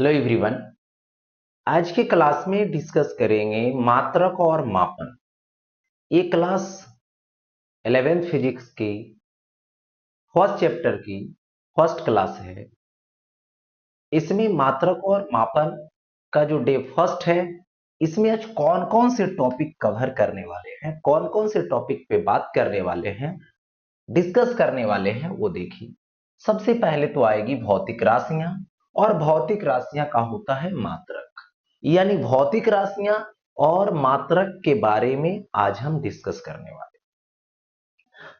Hello everyone. आज की class में डिस्कस करेंगे मात्रक और मापन। ये क्लास 11th फिजिक्स की फर्स्ट चैप्टर की फर्स्ट क्लास है। इसमें मात्रक और मापन का जो डे फर्स्ट है, इसमें आज कौन कौन से टॉपिक कवर करने वाले हैं, कौन कौन से टॉपिक पे बात करने वाले हैं, डिस्कस करने वाले हैं, वो देखिए। सबसे पहले तो आएगी भौतिक राशियां, और भौतिक राशियां का होता है मात्रक। यानी भौतिक राशियां और मात्रक के बारे में आज हम डिस्कस करने वाले।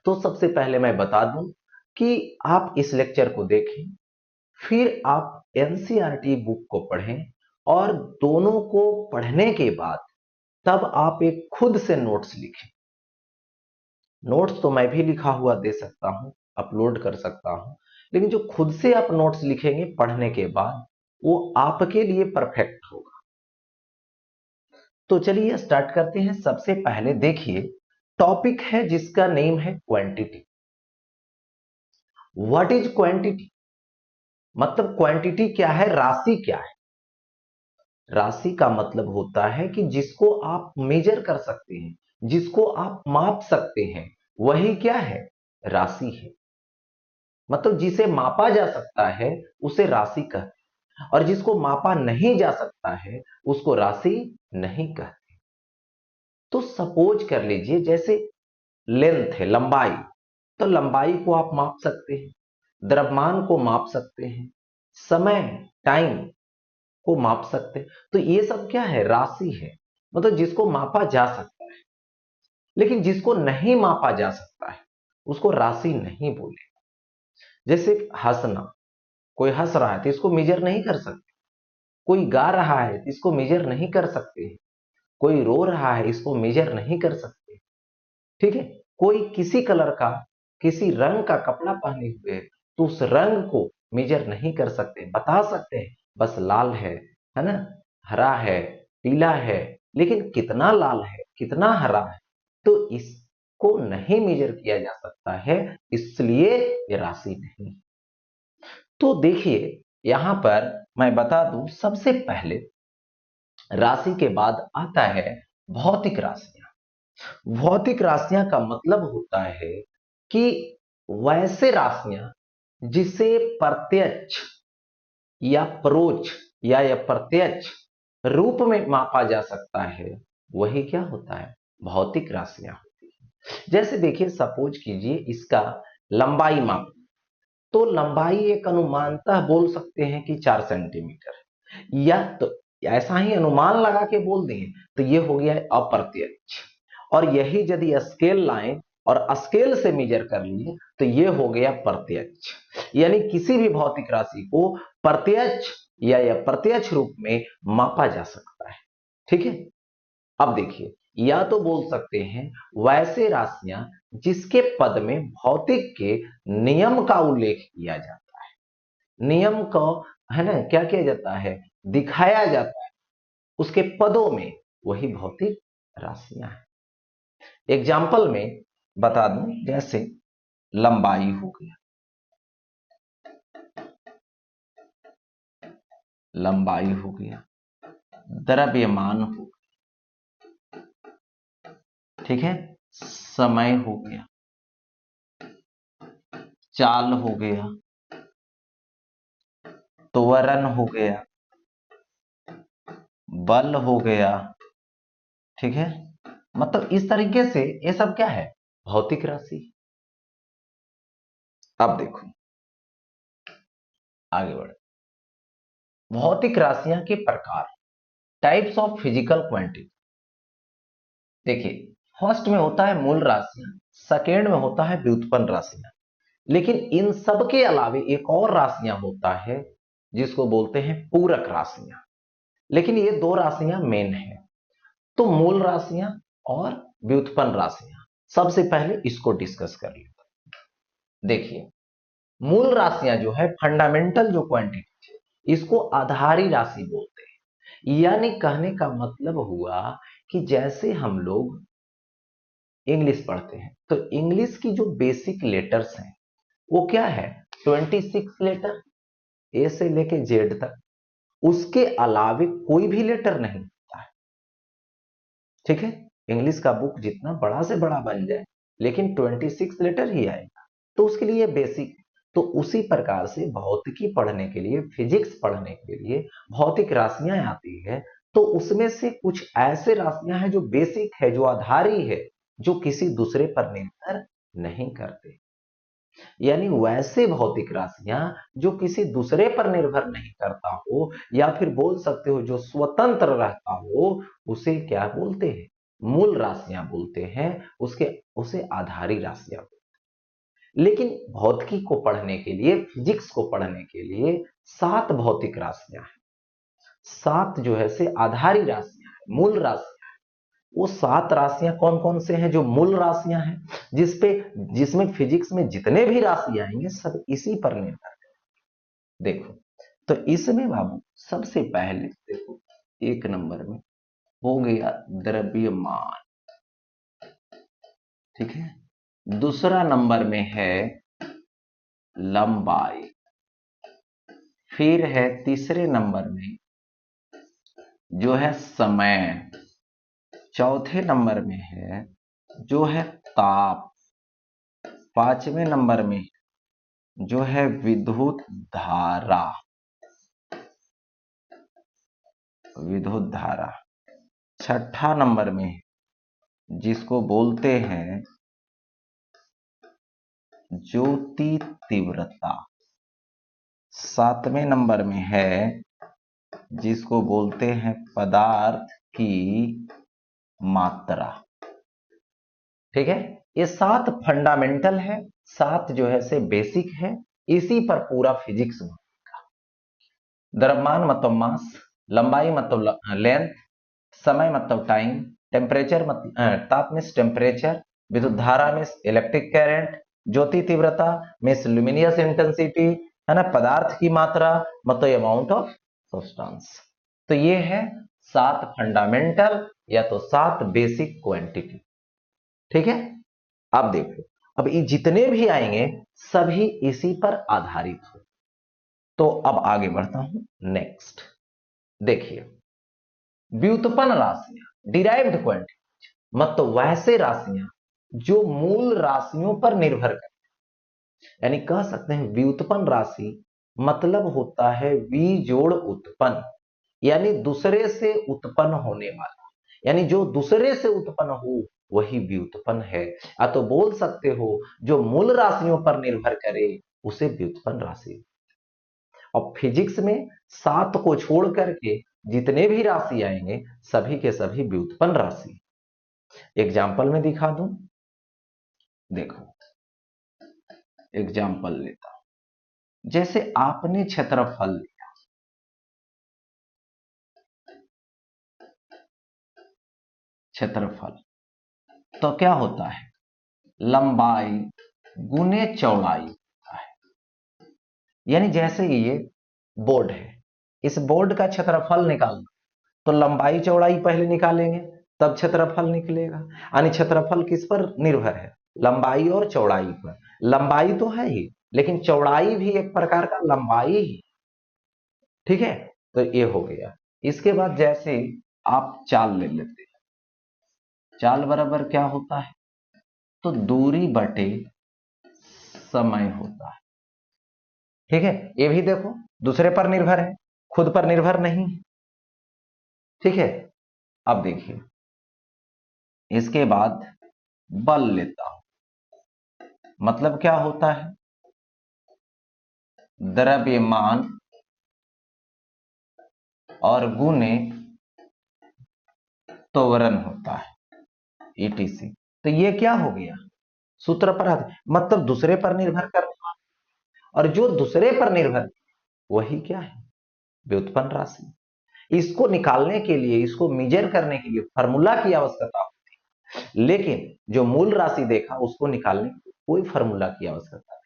तो सबसे पहले मैं बता दूं कि आप इस लेक्चर को देखें, फिर आप एनसीईआरटी बुक को पढ़ें, और दोनों को पढ़ने के बाद तब आप एक खुद से नोट्स लिखें। नोट्स तो मैं भी लिखा हुआ दे सकता हूं, अपलोड कर सकता हूं, लेकिन जो खुद से आप नोट्स लिखेंगे पढ़ने के बाद, वो आपके लिए परफेक्ट होगा। तो चलिए स्टार्ट करते हैं। सबसे पहले देखिए, टॉपिक है जिसका नेम है क्वांटिटी। What is quantity? मतलब क्वांटिटी क्या है, राशि क्या है। राशि का मतलब होता है कि जिसको आप मेजर कर सकते हैं, जिसको आप माप सकते हैं, वही क्या है, राशि है। मतलब जिसे मापा जा सकता है उसे राशि कहते हैं, और जिसको मापा नहीं जा सकता है उसको राशि नहीं कहते। तो सपोज कर लीजिए, जैसे लेंथ है, लंबाई, तो लंबाई को आप माप सकते हैं, द्रव्यमान को माप सकते हैं, समय, टाइम को माप सकते हैं। तो ये सब क्या है, राशि है। मतलब जिसको मापा जा सकता है। लेकिन जिसको नहीं मापा जा सकता है उसको राशि नहीं बोले। जैसे हंसना, कोई हंस रहा है तो इसको मेजर नहीं कर सकते। कोई गा रहा है तो इसको मेजर नहीं कर सकते। कोई रो रहा है, इसको मेजर नहीं कर सकते। ठीक है। कोई किसी कलर का, किसी रंग का कपड़ा पहने हुए है, तो उस रंग को मेजर नहीं कर सकते, बता सकते हैं बस लाल है ना, हरा है, पीला है, लेकिन कितना लाल है, कितना हरा है, तो इसको नहीं मेजर किया जा सकता है, इसलिए ये राशि नहीं। तो देखिए, यहां पर मैं बता दूं, सबसे पहले राशि के बाद आता है भौतिक राशियां। भौतिक राशियां का मतलब होता है कि वैसे राशियां जिसे प्रत्यक्ष या परोक्ष या प्रत्यक्ष रूप में मापा जा सकता है, वही क्या होता है, भौतिक राशियां होती है। जैसे देखिए, सपोज कीजिए इसका लंबाई माप, तो लंबाई एक अनुमानतः बोल सकते हैं कि 4 सेंटीमीटर है, या तो ऐसा ही अनुमान लगा के बोल दें तो ये हो गया अप्रत्यक्ष। और यही यदि स्केल लाएं और स्केल से मेजर कर लिए तो ये हो गया प्रत्यक्ष। यानी किसी भी भौतिक राशि को प्रत्यक्ष या अप्रत्यक्ष रूप में मापा जा सकता है। ठीक है। अब देखिए, या तो बोल सकते हैं वैसे राशियां जिसके पद में भौतिक के नियम का उल्लेख किया जाता है। नियम को, है ना, क्या किया जाता है, दिखाया जाता है उसके पदों में, वही भौतिक राशियां हैं। एग्जाम्पल में बता दूं, जैसे लंबाई हो गया, लंबाई हो गया, द्रव्यमान हो गया, ठीक है, समय हो गया, चाल हो गया, त्वरण हो गया, बल हो गया। ठीक है। मतलब इस तरीके से ये सब क्या है, भौतिक राशि। अब देखो, आगे बढ़े। भौतिक राशियां के प्रकार, टाइप्स ऑफ फिजिकल क्वांटिटी। देखिए, फर्स्ट में होता है मूल राशियां, सेकेंड में होता है व्युत्पन्न राशियां। लेकिन इन सब के अलावे एक और राशियां होता है जिसको बोलते हैं पूरक राशियां। लेकिन ये दो राशियां मेन है। तो मूल राशियां और व्युत्पन्न राशियां, सबसे पहले इसको डिस्कस कर लेते हैं। देखिए, मूल राशियां जो है, फंडामेंटल जो क्वांटिटी है, इसको आधारी राशि बोलते हैं। यानी कहने का मतलब हुआ कि जैसे हम लोग इंग्लिश पढ़ते हैं तो इंग्लिश की जो बेसिक लेटर्स हैं वो क्या है, 26 लेटर, ए से लेके जेड तक। उसके अलावे कोई भी लेटर नहीं होता है। ठीक है, इंग्लिश का बुक जितना बड़ा से बड़ा बन जाए लेकिन 26 लेटर ही आएगा, तो उसके लिए बेसिक। तो उसी प्रकार से भौतिकी पढ़ने के लिए, फिजिक्स पढ़ने के लिए भौतिक राशियां आती है, तो उसमें से कुछ ऐसे राशियां हैं जो बेसिक है, जो आधारी है, जो किसी दूसरे पर निर्भर नहीं करते। यानी वैसे भौतिक राशियां जो किसी दूसरे पर निर्भर नहीं करता हो, या फिर बोल सकते हो जो स्वतंत्र रहता हो, उसे क्या बोलते हैं? मूल राशियां बोलते हैं। उसे आधारी राशियां बोलते हैं। लेकिन भौतिकी को पढ़ने के लिए, फिजिक्स को पढ़ने के लिए 7 भौतिक राशियां हैं। 7 जो है से आधारी राशियां हैं, मूल राशियां। वो 7 राशियां कौन कौन से हैं? जो मूल राशियां हैं, जिसमें फिजिक्स में जितने भी राशि आएंगे सब इसी पर निर्भर है। देखो, तो इसमें बाबू सबसे पहले देखो, 1 नंबर में हो गया द्रव्यमान। ठीक है, दूसरा नंबर में है लंबाई। फिर है तीसरे नंबर में जो है समय। चौथे नंबर में है जो है ताप। 5वें नंबर में जो है विद्युत धारा। विद्युत धारा। 6ठा नंबर में जिसको बोलते हैं ज्योति तीव्रता। 7वें नंबर में है जिसको बोलते हैं पदार्थ की मात्रा। ठीक है, ये 7 फंडामेंटल है, 7 जो है से बेसिक है। इसी पर पूरा फिजिक्स बनेगा। द्रव्यमान मतलब मास, लंबाई मतलब लेंथ, समय मतलब टाइम, टेम्परेचर मतलब ताप में टेम्परेचर, विद्युत धारा में इलेक्ट्रिक करंट, ज्योति तीव्रता में ल्यूमिनियस इंटेंसिटी, है ना, पदार्थ की मात्रा मतलब अमाउंट ऑफ सब्सटेंस। तो ये है 7 फंडामेंटल या तो 7 बेसिक क्वांटिटी। ठीक है, अब देखो, अब ये जितने भी आएंगे सभी इसी पर आधारित हो। तो अब आगे बढ़ता हूं, नेक्स्ट देखिए, व्युत्पन्न राशियां, डिराइव्ड क्वांटिटी, मतलब वैसे राशियां जो मूल राशियों पर निर्भर करती हैं। यानी कह सकते हैं व्युत्पन्न राशि मतलब होता है वी जोड़ उत्पन्न, यानी दूसरे से उत्पन्न होने वाला, यानी जो दूसरे से उत्पन्न हो वही व्युत्पन्न है। या तो बोल सकते हो जो मूल राशियों पर निर्भर करे उसे व्युत्पन्न राशि। और फिजिक्स में 7 को छोड़ करके जितने भी राशि आएंगे सभी के सभी व्युत्पन्न राशि। एग्जाम्पल में दिखा दूं, देखो एग्जाम्पल लेता हूं। जैसे आपने क्षेत्रफल लिया, क्षेत्रफल तो क्या होता है? लंबाई गुने चौड़ाई होता है। यानी जैसे ये बोर्ड है, इस बोर्ड का क्षेत्रफल निकालना तो लंबाई चौड़ाई पहले निकालेंगे तब क्षेत्रफल निकलेगा। यानी क्षेत्रफल किस पर निर्भर है? लंबाई और चौड़ाई पर। लंबाई तो है ही, लेकिन चौड़ाई भी एक प्रकार का लंबाई ही। ठीक है, तो ये हो गया। इसके बाद जैसे आप चाल ले लेते हैं, चाल बराबर क्या होता है? तो दूरी बटे समय होता है। ठीक है, ये भी देखो दूसरे पर निर्भर है, खुद पर निर्भर नहीं है। ठीक है, अब देखिए इसके बाद बल लेता हूं, मतलब क्या होता है? द्रव्यमान और गुने त्वरण होता है, ईटीसी। तो ये क्या हो गया? सूत्र पर मतलब दूसरे पर निर्भर करने वाला, और जो दूसरे पर निर्भर वही क्या है? व्युत्पन्न राशि। इसको निकालने के लिए, इसको मेजर करने के लिए फार्मूला की आवश्यकता होती है, लेकिन जो मूल राशि देखा उसको निकालने के लिए कोई फार्मूला की आवश्यकता नहीं।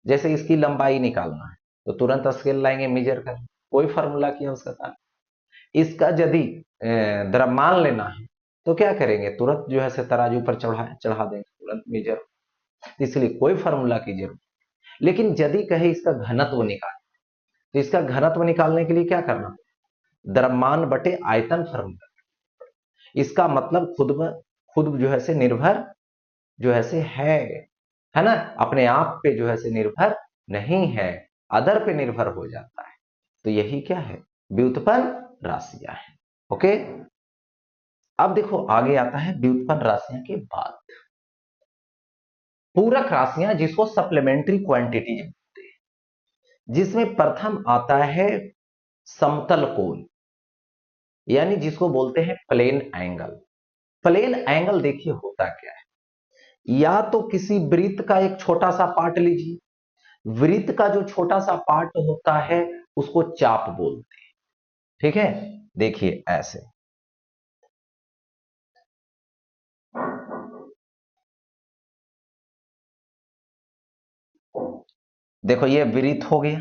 जैसे इसकी लंबाई निकालना है तो तुरंत स्केल लाएंगे मेजर कर, कोई फार्मूला की आवश्यकता नहीं। इसका यदि द्रव्यमान लेना है तो क्या करेंगे? तुरंत जो है से तराजू पर चढ़ा देंगे, तुरंत मेजर। इसलिए कोई फार्मूला की जरूरत। लेकिन यदि कहे इसका घनत्व निकाल तो इसका घनत्व निकालने के लिए क्या करना, द्रव्यमान बटे आयतन फॉर्मूला। इसका मतलब खुद जो है से निर्भर जो है से है ना, अपने आप पे जो है से निर्भर नहीं है, अदर पे निर्भर हो जाता है। तो यही क्या है, व्युत्पन्न राशियां हैं। ओके, अब देखो आगे आता है व्युत्पन्न राशियां के बाद पूरक राशियां, जिसको सप्लीमेंट्री क्वांटिटीज बोलते हैं, जिसमें प्रथम आता है समतल कोण, यानी जिसको बोलते हैं प्लेन एंगल। प्लेन एंगल देखिए होता क्या है, या तो किसी वृत्त का एक छोटा सा पार्ट लीजिए, वृत्त का जो छोटा सा पार्ट होता है उसको चाप बोलते हैं। ठीक है, देखिए ऐसे, देखो ये वृत्त हो गया,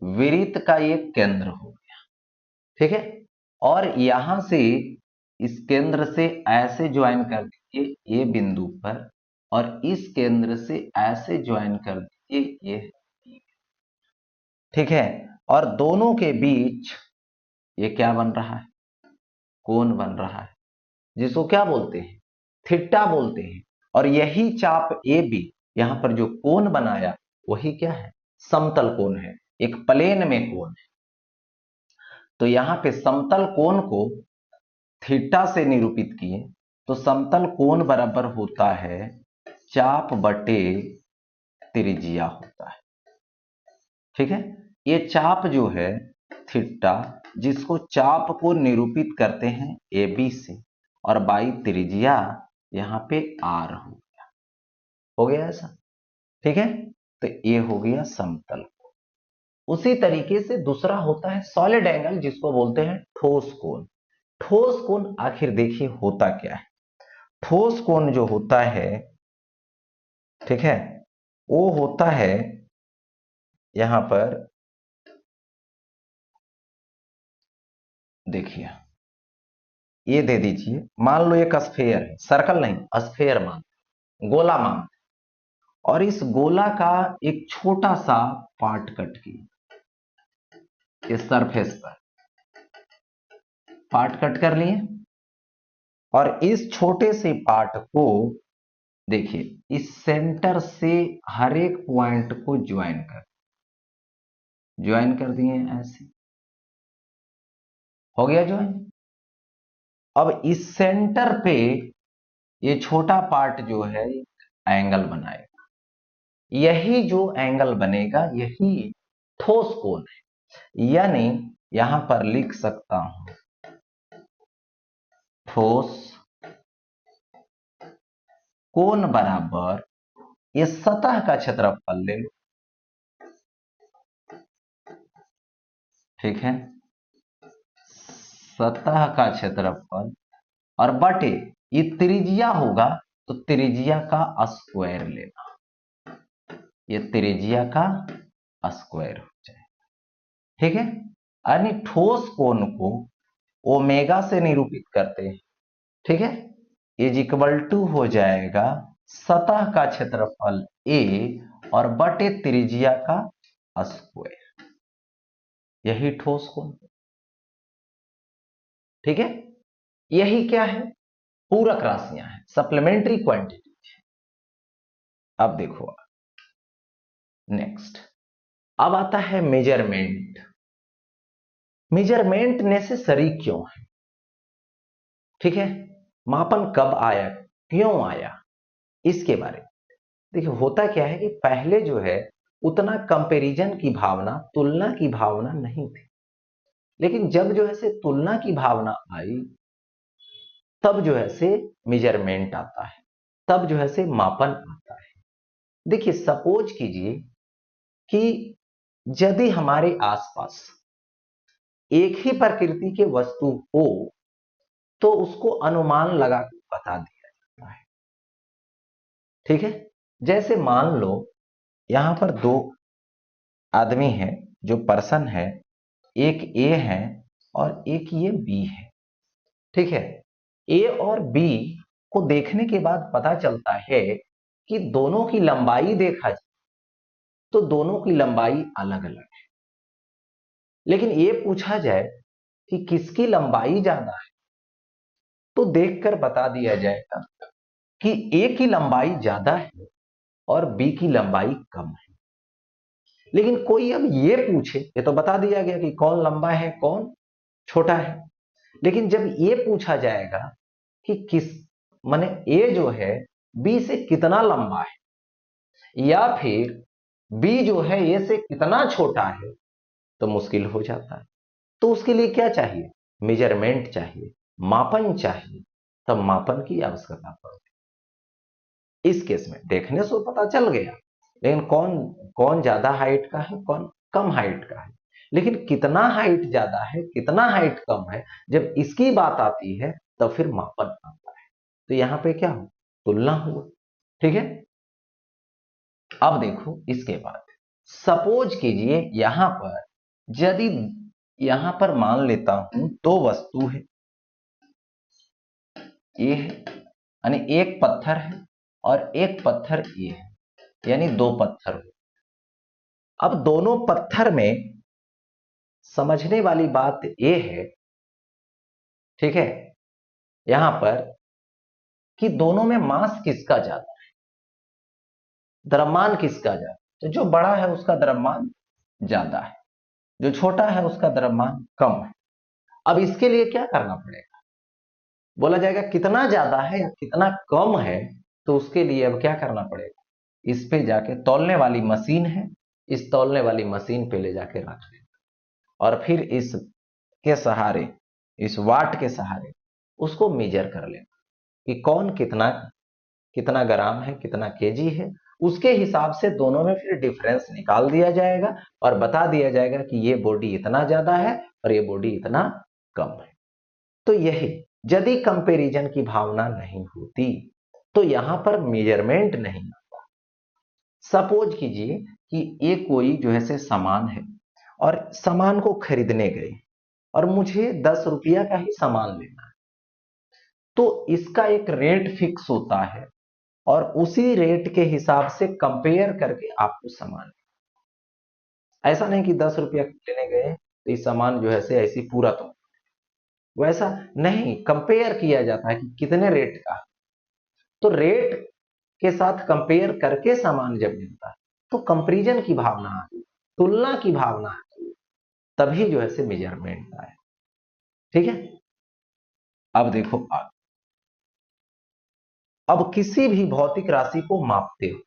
वृत्त का ये केंद्र हो गया। ठीक है, और यहां से इस केंद्र से ऐसे ज्वाइन कर दीजिए ये बिंदु पर, और इस केंद्र से ऐसे ज्वाइन कर दीजिए ये। ठीक है, और दोनों के बीच ये क्या बन रहा है, कोण बन रहा है, जिसको क्या बोलते हैं, थीटा बोलते हैं। और यही चाप ए बी, यहां पर जो कोण बनाया वही क्या है, समतल कोण है, एक प्लेन में कोण है। तो यहां पे समतल कोण को थीटा से निरूपित किए, तो समतल कोण बराबर होता है चाप बटे त्रिज्या होता है। ठीक है, ये चाप जो है थीटा, जिसको चाप को निरूपित करते हैं ए बी से, और बाई त्रिज्या यहां पे आर हो गया ऐसा। ठीक है, तो ये हो गया समतल। उसी तरीके से दूसरा होता है सॉलिड एंगल, जिसको बोलते हैं ठोस कोण। ठोस कोण आखिर देखिए होता क्या है, ठोस कोण जो होता है, ठीक है, वो होता है यहां पर, देखिए ये दे दीजिए, मान लो एक स्फेयर है, सर्कल नहीं स्फेयर मान, गोला मान, और इस गोला का एक छोटा सा पार्ट कट किया, इस सरफेस पर पार्ट कट कर लिए, और इस छोटे से पार्ट को देखिए इस सेंटर से हर एक पॉइंट को ज्वाइन कर दिए ऐसे, हो गया ज्वाइन। अब इस सेंटर पे ये छोटा पार्ट जो है एंगल बनाएगा, यही जो एंगल बनेगा यही ठोस कोण है। यानी यहां पर लिख सकता हूं ठोस कोण बराबर, ये सतह का क्षेत्रफल ले लो, ठीक है, सतह का क्षेत्रफल, और बटे ये त्रिज्या होगा, तो त्रिज्या का स्क्वायर लेना, ये त्रिज्या का स्क्वायर हो जाए। ठीक है, यानी ठोस कोण को ओमेगा से निरूपित करते हैं। ठीक है, इज इक्वल टू हो जाएगा सतह का क्षेत्रफल ए और बटे त्रिज्या का स्क्वायर, यही ठोस कोण। ठीक है, यही क्या है, पूरक राशियां हैं, सप्लीमेंट्री क्वांटिटी। अब देखो नेक्स्ट, अब आता है मेजरमेंट। मेजरमेंट नेसेसरी क्यों है, ठीक है, मापन कब आया, क्यों आया, इसके बारे में देखिए। होता क्या है कि पहले जो है उतना कंपैरिजन की भावना, तुलना की भावना नहीं थी, लेकिन जब जो है से तुलना की भावना आई, तब जो है से मेजरमेंट आता है, तब जो है से मापन आता है। देखिए सपोज कीजिए कि यदि हमारे आसपास एक ही प्रकृति के वस्तु हो, तो उसको अनुमान लगा कर बता दिया जाता है। ठीक है, जैसे मान लो यहां पर दो आदमी हैं, जो पर्सन है, एक ए है और एक ये बी है। ठीक है, ए और बी को देखने के बाद पता चलता है कि दोनों की लंबाई देखा जाए तो दोनों की लंबाई अलग अलग है। लेकिन ये पूछा जाए कि किसकी लंबाई ज्यादा है, तो देखकर बता दिया जाएगा कि ए की लंबाई ज्यादा है और बी की लंबाई कम है। लेकिन कोई अब ये पूछे, ये तो बता दिया गया कि कौन लंबा है कौन छोटा है, लेकिन जब ये पूछा जाएगा कि किस माने ए जो है बी से कितना लंबा है या फिर बी जो है ए से कितना छोटा है, तो मुश्किल हो जाता है। तो उसके लिए क्या चाहिए, मेजरमेंट चाहिए, मापन चाहिए, तब मापन की आवश्यकता पड़ती है। इस केस में देखने से पता चल गया, लेकिन कौन कौन ज्यादा हाइट का है कौन कम हाइट का है, लेकिन कितना हाइट ज्यादा है कितना हाइट कम है, जब इसकी बात आती है तब फिर मापन आता है। तो यहां पे क्या हो, तुलना हुआ। ठीक है, अब देखो इसके बाद सपोज कीजिए यहां पर, यदि यहां पर मान लेता हूं दो वस्तु है, ये है यानी एक पत्थर है और एक पत्थर ये है, यानी दो पत्थर हो। अब दोनों पत्थर में समझने वाली बात ये है, ठीक है, यहां पर कि दोनों में मास किसका ज्यादा है, द्रव्यमान किसका ज्यादा, तो जो बड़ा है उसका द्रव्यमान ज्यादा है, जो छोटा है उसका द्रव्यमान कम है। अब इसके लिए क्या करना पड़ेगा, बोला जाएगा कितना ज्यादा है या कितना कम है, तो उसके लिए अब क्या करना पड़ेगा, इस पे जाके तौलने वाली मशीन है, इस तौलने वाली मशीन पे ले जाके रख देना और फिर इस के सहारे, इस वाट के सहारे उसको मेजर कर लेना कि कौन कितना कितना ग्राम है कितना केजी है, उसके हिसाब से दोनों में फिर डिफरेंस निकाल दिया जाएगा और बता दिया जाएगा कि ये बॉडी इतना ज्यादा है और ये बॉडी इतना कम है। तो यही, यदि कंपैरिजन की भावना नहीं होती तो यहां पर मेजरमेंट नहीं आता। सपोज कीजिए कि ये कोई जो है से सामान है और सामान को खरीदने गए और मुझे 10 रुपया का ही सामान लेना है, तो इसका एक रेट फिक्स होता है और उसी रेट के हिसाब से कंपेयर करके आपको सामान, ऐसा नहीं कि 10 रुपया लेने गए तो ये सामान जो है से ऐसी पूरा, तो वैसा नहीं, कंपेयर किया जाता है कि कितने रेट का, तो रेट के साथ कंपेयर करके सामान जब मिलता है तो कंपैरिजन की भावना आती, तुलना की भावना आती, तभी जो है से मेजरमेंट आए। ठीक है, अब देखो आगे, अब किसी भी भौतिक राशि को मापते हो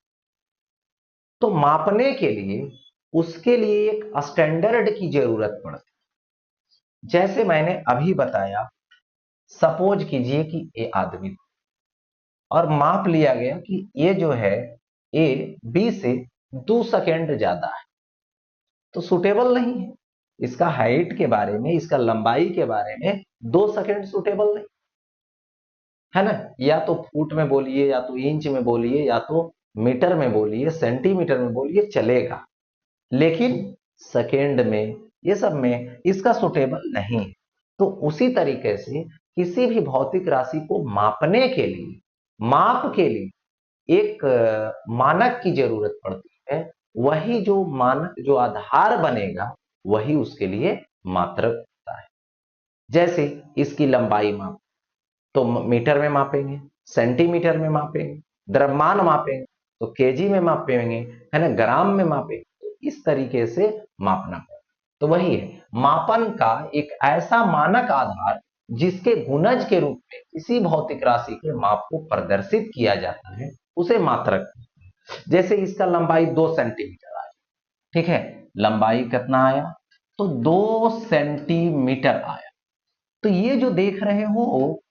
तो मापने के लिए उसके लिए एक स्टैंडर्ड की जरूरत पड़ती है। जैसे मैंने अभी बताया, सपोज कीजिए कि ये आदमी और माप लिया गया कि ये जो है ए बी से 2 सेकेंड ज्यादा है, तो सुटेबल नहीं है। इसका हाइट के बारे में, इसका लंबाई के बारे में 2 सेकेंड सुटेबल नहीं है ना, या तो फुट में बोलिए या तो इंच में बोलिए या तो मीटर में बोलिए सेंटीमीटर में बोलिए चलेगा, लेकिन सेकेंड में ये सब में इसका सुटेबल नहीं है। तो उसी तरीके से किसी भी भौतिक राशि को मापने के लिए, माप के लिए एक मानक की जरूरत पड़ती है। वही जो मानक, जो आधार बनेगा वही उसके लिए मात्रक होता है। जैसे इसकी लंबाई माप, तो मीटर में मापेंगे, सेंटीमीटर में मापेंगे, द्रव्यमान मापेंगे तो केजी में मापेंगे, है ना, ग्राम में मापेंगे, तो इस तरीके से मापना पड़ेगा। तो वही है, मापन का एक ऐसा मानक आधार जिसके गुणज के रूप में किसी भौतिक राशि के माप को प्रदर्शित किया जाता है, उसे मात्रक। जैसे इसका लंबाई 2 सेंटीमीटर आया, ठीक है, लंबाई कितना आया, तो 2 सेंटीमीटर आया। तो ये जो देख रहे हो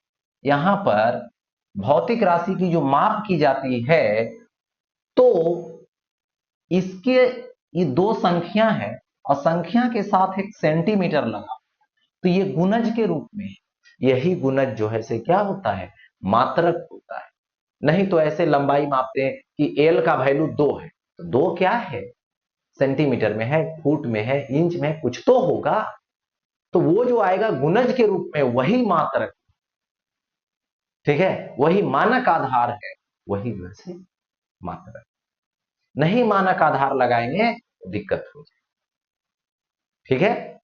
यहां पर भौतिक राशि की जो माप की जाती है, तो इसके ये दो संख्या है और संख्या के साथ एक सेंटीमीटर लगा, तो ये गुणज के रूप में, यही गुणज जो है से क्या होता है, मात्रक होता है। नहीं तो ऐसे लंबाई मापते हैं कि एल का वैल्यू 2 है, तो 2 क्या है, सेंटीमीटर में है, फुट में है, इंच में है, कुछ तो होगा, तो वो जो आएगा गुणज के रूप में वही मात्रक, ठीक है, वही मानक आधार है, वही वैसे मात्रक। नहीं मानक आधार लगाएंगे तो दिक्कत हो जाए। ठीक है,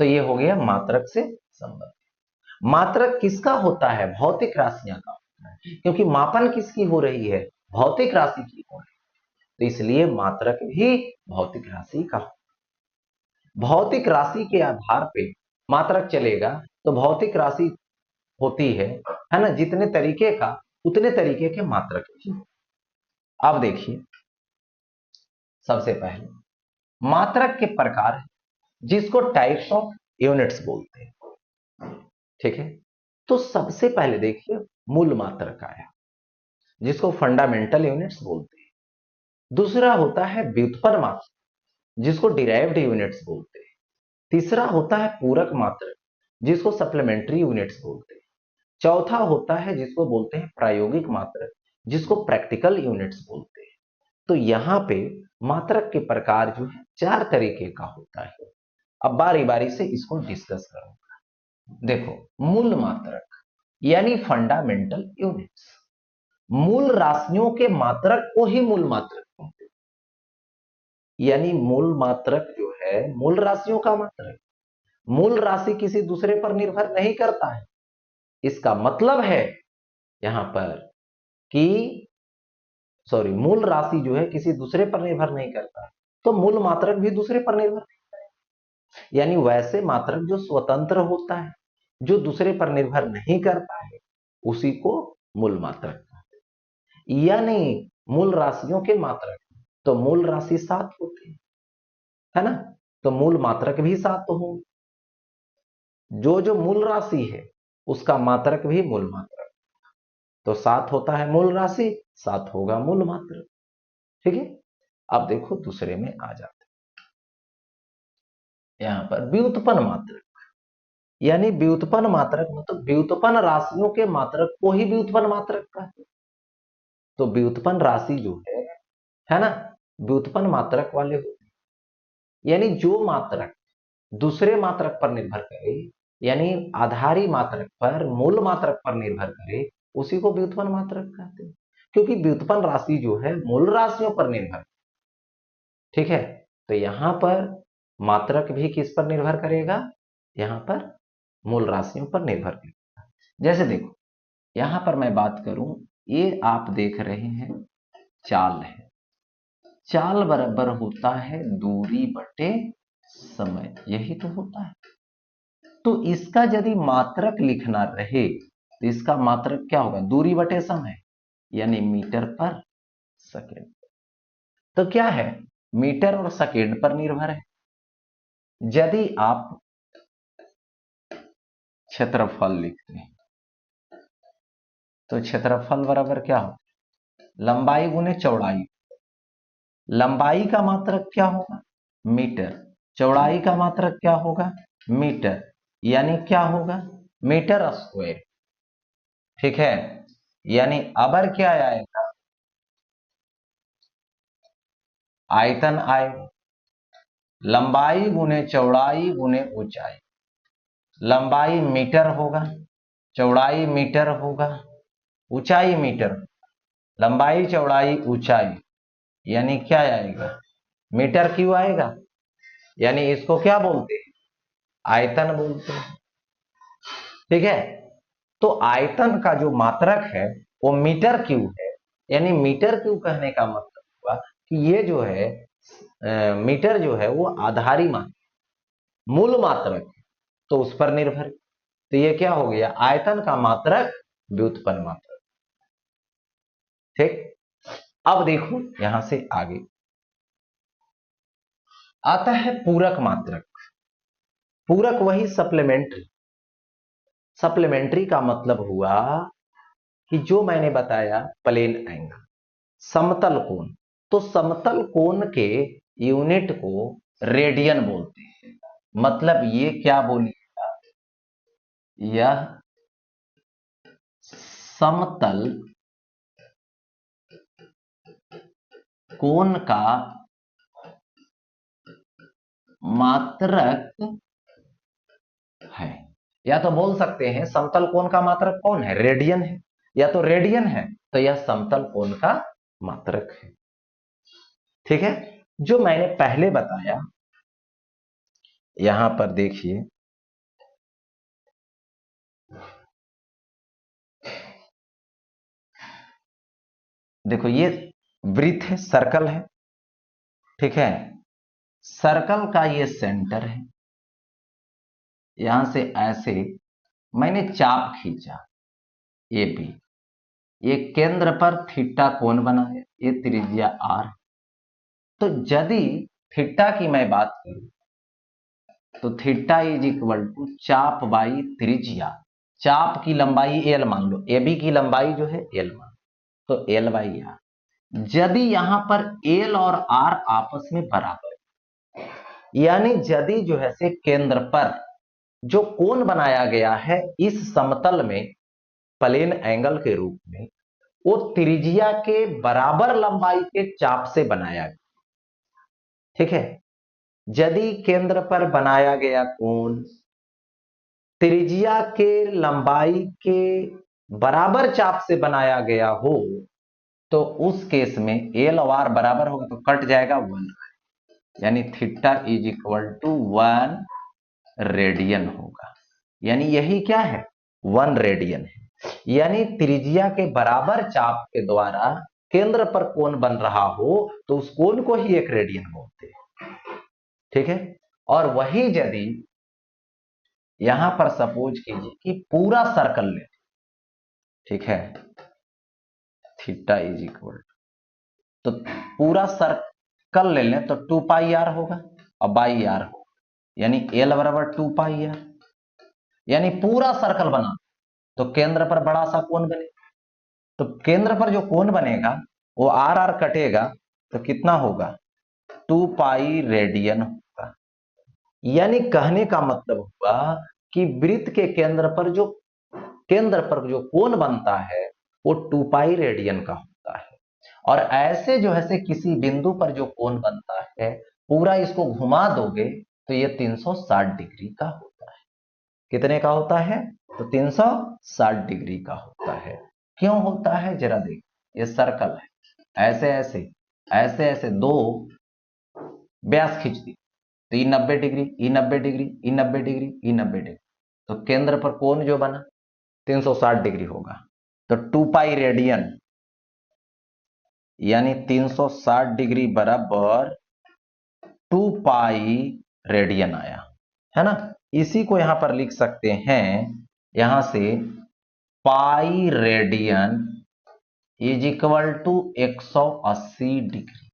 तो ये हो गया मात्रक से संबंधित। मात्रक किसका होता है? भौतिक राशियां का होता है, क्योंकि मापन किसकी हो रही है? भौतिक राशि की हो रही है, तो इसलिए मात्रक भी भौतिक राशि का। भौतिक राशि के आधार पे मात्रक चलेगा, तो भौतिक राशि होती है ना, जितने तरीके का उतने तरीके के मात्रक भी। अब देखिए, सबसे पहले मात्रक के प्रकार जिसको टाइप्स ऑफ यूनिट्स बोलते हैं, ठीक है। तो सबसे पहले देखिए मूल मात्रक आया, जिसको फंडामेंटल यूनिट्स बोलते हैं। दूसरा होता है व्युत्पन्न मात्रक, जिसको डिराइव्ड यूनिट्स बोलते हैं। तीसरा होता है पूरक मात्रक, जिसको सप्लीमेंट्री यूनिट्स बोलते हैं। चौथा होता है जिसको बोलते हैं प्रायोगिक मात्रक, जिसको प्रैक्टिकल यूनिट्स बोलते हैं। तो यहां पे मात्रक के प्रकार जो है 4 तरीके का होता है। अब बारी बारी से इसको डिस्कस करूंगा। देखो, मूल मात्रक यानी फंडामेंटल यूनिट्स, मूल राशियों के मात्रक को ही मूल मात्रक कहते हैं। यानी मूल मात्रक जो है मूल राशियों का मात्रक। मूल राशि किसी दूसरे पर निर्भर नहीं करता है। इसका मतलब है यहां पर कि मूल राशि जो है किसी दूसरे पर निर्भर नहीं करता, तो मूल मात्रक भी दूसरे पर निर्भर नहीं है। यानी वैसे मात्रक जो स्वतंत्र होता है, जो दूसरे पर निर्भर नहीं करता है, उसी को मूल मात्रक कहते हैं। यानी मूल राशियों के मात्रक, तो मूल राशि 7 होती है ना, तो मूल मात्रक भी 7 हो। जो जो मूल राशि है उसका मात्रक भी मूल मात्रक, तो 7 होता है मूल राशि, 7 होगा मूल मात्रक। ठीक है। अब देखो दूसरे में आ जाते, यहां पर व्युत्पन्न मात्रक। यानी व्युत्पन्न मात्रक मतलब व्युत्पन्न राशियों के मात्रक को ही व्युत्पन्न मात्रक कहते हैं। तो व्युत्पन्न राशि जो है ना, व्युत्पन्न मात्रक वाले होते हैं। यानी जो मात्रक दूसरे मात्रक पर निर्भर करे, यानी आधारी मात्रक पर मूल मात्रक पर निर्भर करे, उसी को व्युत्पन्न मात्रक कहते हैं। क्योंकि व्युत्पन्न राशि जो है मूल राशियों पर निर्भर, ठीक है। तो यहां पर मात्रक भी किस पर निर्भर करेगा? यहां पर मूल राशियों पर निर्भर करेगा। जैसे देखो, यहां पर मैं बात करूं, ये आप देख रहे हैं चाल है। चाल बराबर होता है दूरी बटे समय, यही तो होता है। तो इसका यदि मात्रक लिखना रहे तो इसका मात्रक क्या होगा? दूरी बटे समय, यानी मीटर पर सेकेंड। तो क्या है? मीटर और सेकेंड पर निर्भर है। यदि आप क्षेत्रफल लिखते हैं तो क्षेत्रफल बराबर क्या हो? लंबाई गुने चौड़ाई। लंबाई का मात्रक क्या होगा? मीटर। चौड़ाई का मात्रक क्या होगा? मीटर। यानी क्या होगा? Metre square. ठीक है। यानी अबर क्या आएगा? आयतन आएगा। लंबाई गुने चौड़ाई गुने ऊंचाई। लंबाई मीटर होगा, चौड़ाई मीटर होगा, ऊंचाई मीटर। लंबाई चौड़ाई ऊंचाई, यानी क्या आएगा? मीटर क्यों आएगा? यानी इसको क्या बोलते हैं? आयतन बोलते हैं। ठीक है। तो आयतन का जो मात्रक है वो मीटर क्यों है। यानी मीटर क्यों कहने का मतलब हुआ कि ये जो है मीटर जो है वो आधारी मात्रक, मूल मात्रक, तो उस पर निर्भर। तो ये क्या हो गया? आयतन का मात्रक व्युत्पन्न मात्रक। ठीक। अब देखो यहां से आगे आता है पूरक मात्रक। पूरक वही सप्लीमेंट्री। सप्लीमेंट्री का मतलब हुआ कि जो मैंने बताया प्लेन एंगल, समतल कोण, तो समतल कोण के यूनिट को रेडियन बोलते हैं। मतलब ये क्या बोलिएगा? यह समतल कोण का मात्रक है। या तो बोल सकते हैं समतल कोण का मात्रक कौन है? रेडियन है। या तो रेडियन है तो यह समतल कोण का मात्रक है। ठीक है। जो मैंने पहले बताया यहां पर देखिए, देखो ये वृत्त है, सर्कल है, ठीक है। सर्कल का ये सेंटर है, यहां से ऐसे मैंने चाप खींचा ए बी, ये केंद्र पर थीटा कोण बना है, ये त्रिज्या आर। तो यदि थीटा की मैं बात करूं तो थीटा इज इक्वल टू चाप बाई त्रिज्या। चाप की लंबाई एल मान लो, ए बी की लंबाई जो है एल मान, तो एल बाई आर। यदि यहां पर एल और आर आपस में बराबर, यानी यदि जो है से केंद्र पर जो कोण बनाया गया है इस समतल में प्लेन एंगल के रूप में, वो त्रिज्या के बराबर लंबाई के चाप से बनाया गया, ठीक है। यदि केंद्र पर बनाया गया कोण त्रिज्या के लंबाई के बराबर चाप से बनाया गया हो, तो उस केस में एल और आर बराबर होगा तो कट जाएगा 1, यानी theta is equal to 1 radian होगा। यानी यही क्या है, 1 रेडियन है। यानी त्रिज्या के बराबर चाप के द्वारा केंद्र पर कोण बन रहा हो तो उस कोण को ही 1 रेडियन बोलते हैं, ठीक है। और वही यदि यहां पर सपोज कीजिए कि पूरा सर्कल ले, ठीक है, थीटा इज इक्वल, तो पूरा सर्कल ले लें तो 2 पाई आर होगा और बाई आर होगा, यानी एल बराबर 2 पाई आर। यानी पूरा सर्कल बना तो केंद्र पर बड़ा सा कोण बने, तो केंद्र पर जो कोण बनेगा वो आर आर कटेगा तो कितना होगा, 2 पाई रेडियन होगा। यानी कहने का मतलब हुआ कि वृत्त के केंद्र पर जो कोण बनता है वो 2 पाई रेडियन का होता है। और ऐसे जो है से किसी बिंदु पर जो कोण बनता है पूरा इसको घुमा दोगे तो ये 360 डिग्री का होता है। कितने का होता है, तो 360 डिग्री का होता है। क्यों होता है जरा देख, ये सर्कल है, ऐसे ऐसे ऐसे ऐसे दो व्यास खींच दी तो ई 90 डिग्री, ई 90 डिग्री, ई 90 डिग्री, ई 90 डिग्री, तो केंद्र पर कोण जो बना 360 डिग्री होगा। तो 2 पाई रेडियन यानी 360 डिग्री बराबर 2 पाई रेडियन आया, है ना। इसी को यहां पर लिख सकते हैं, यहां से pi radian is equal to 180 degree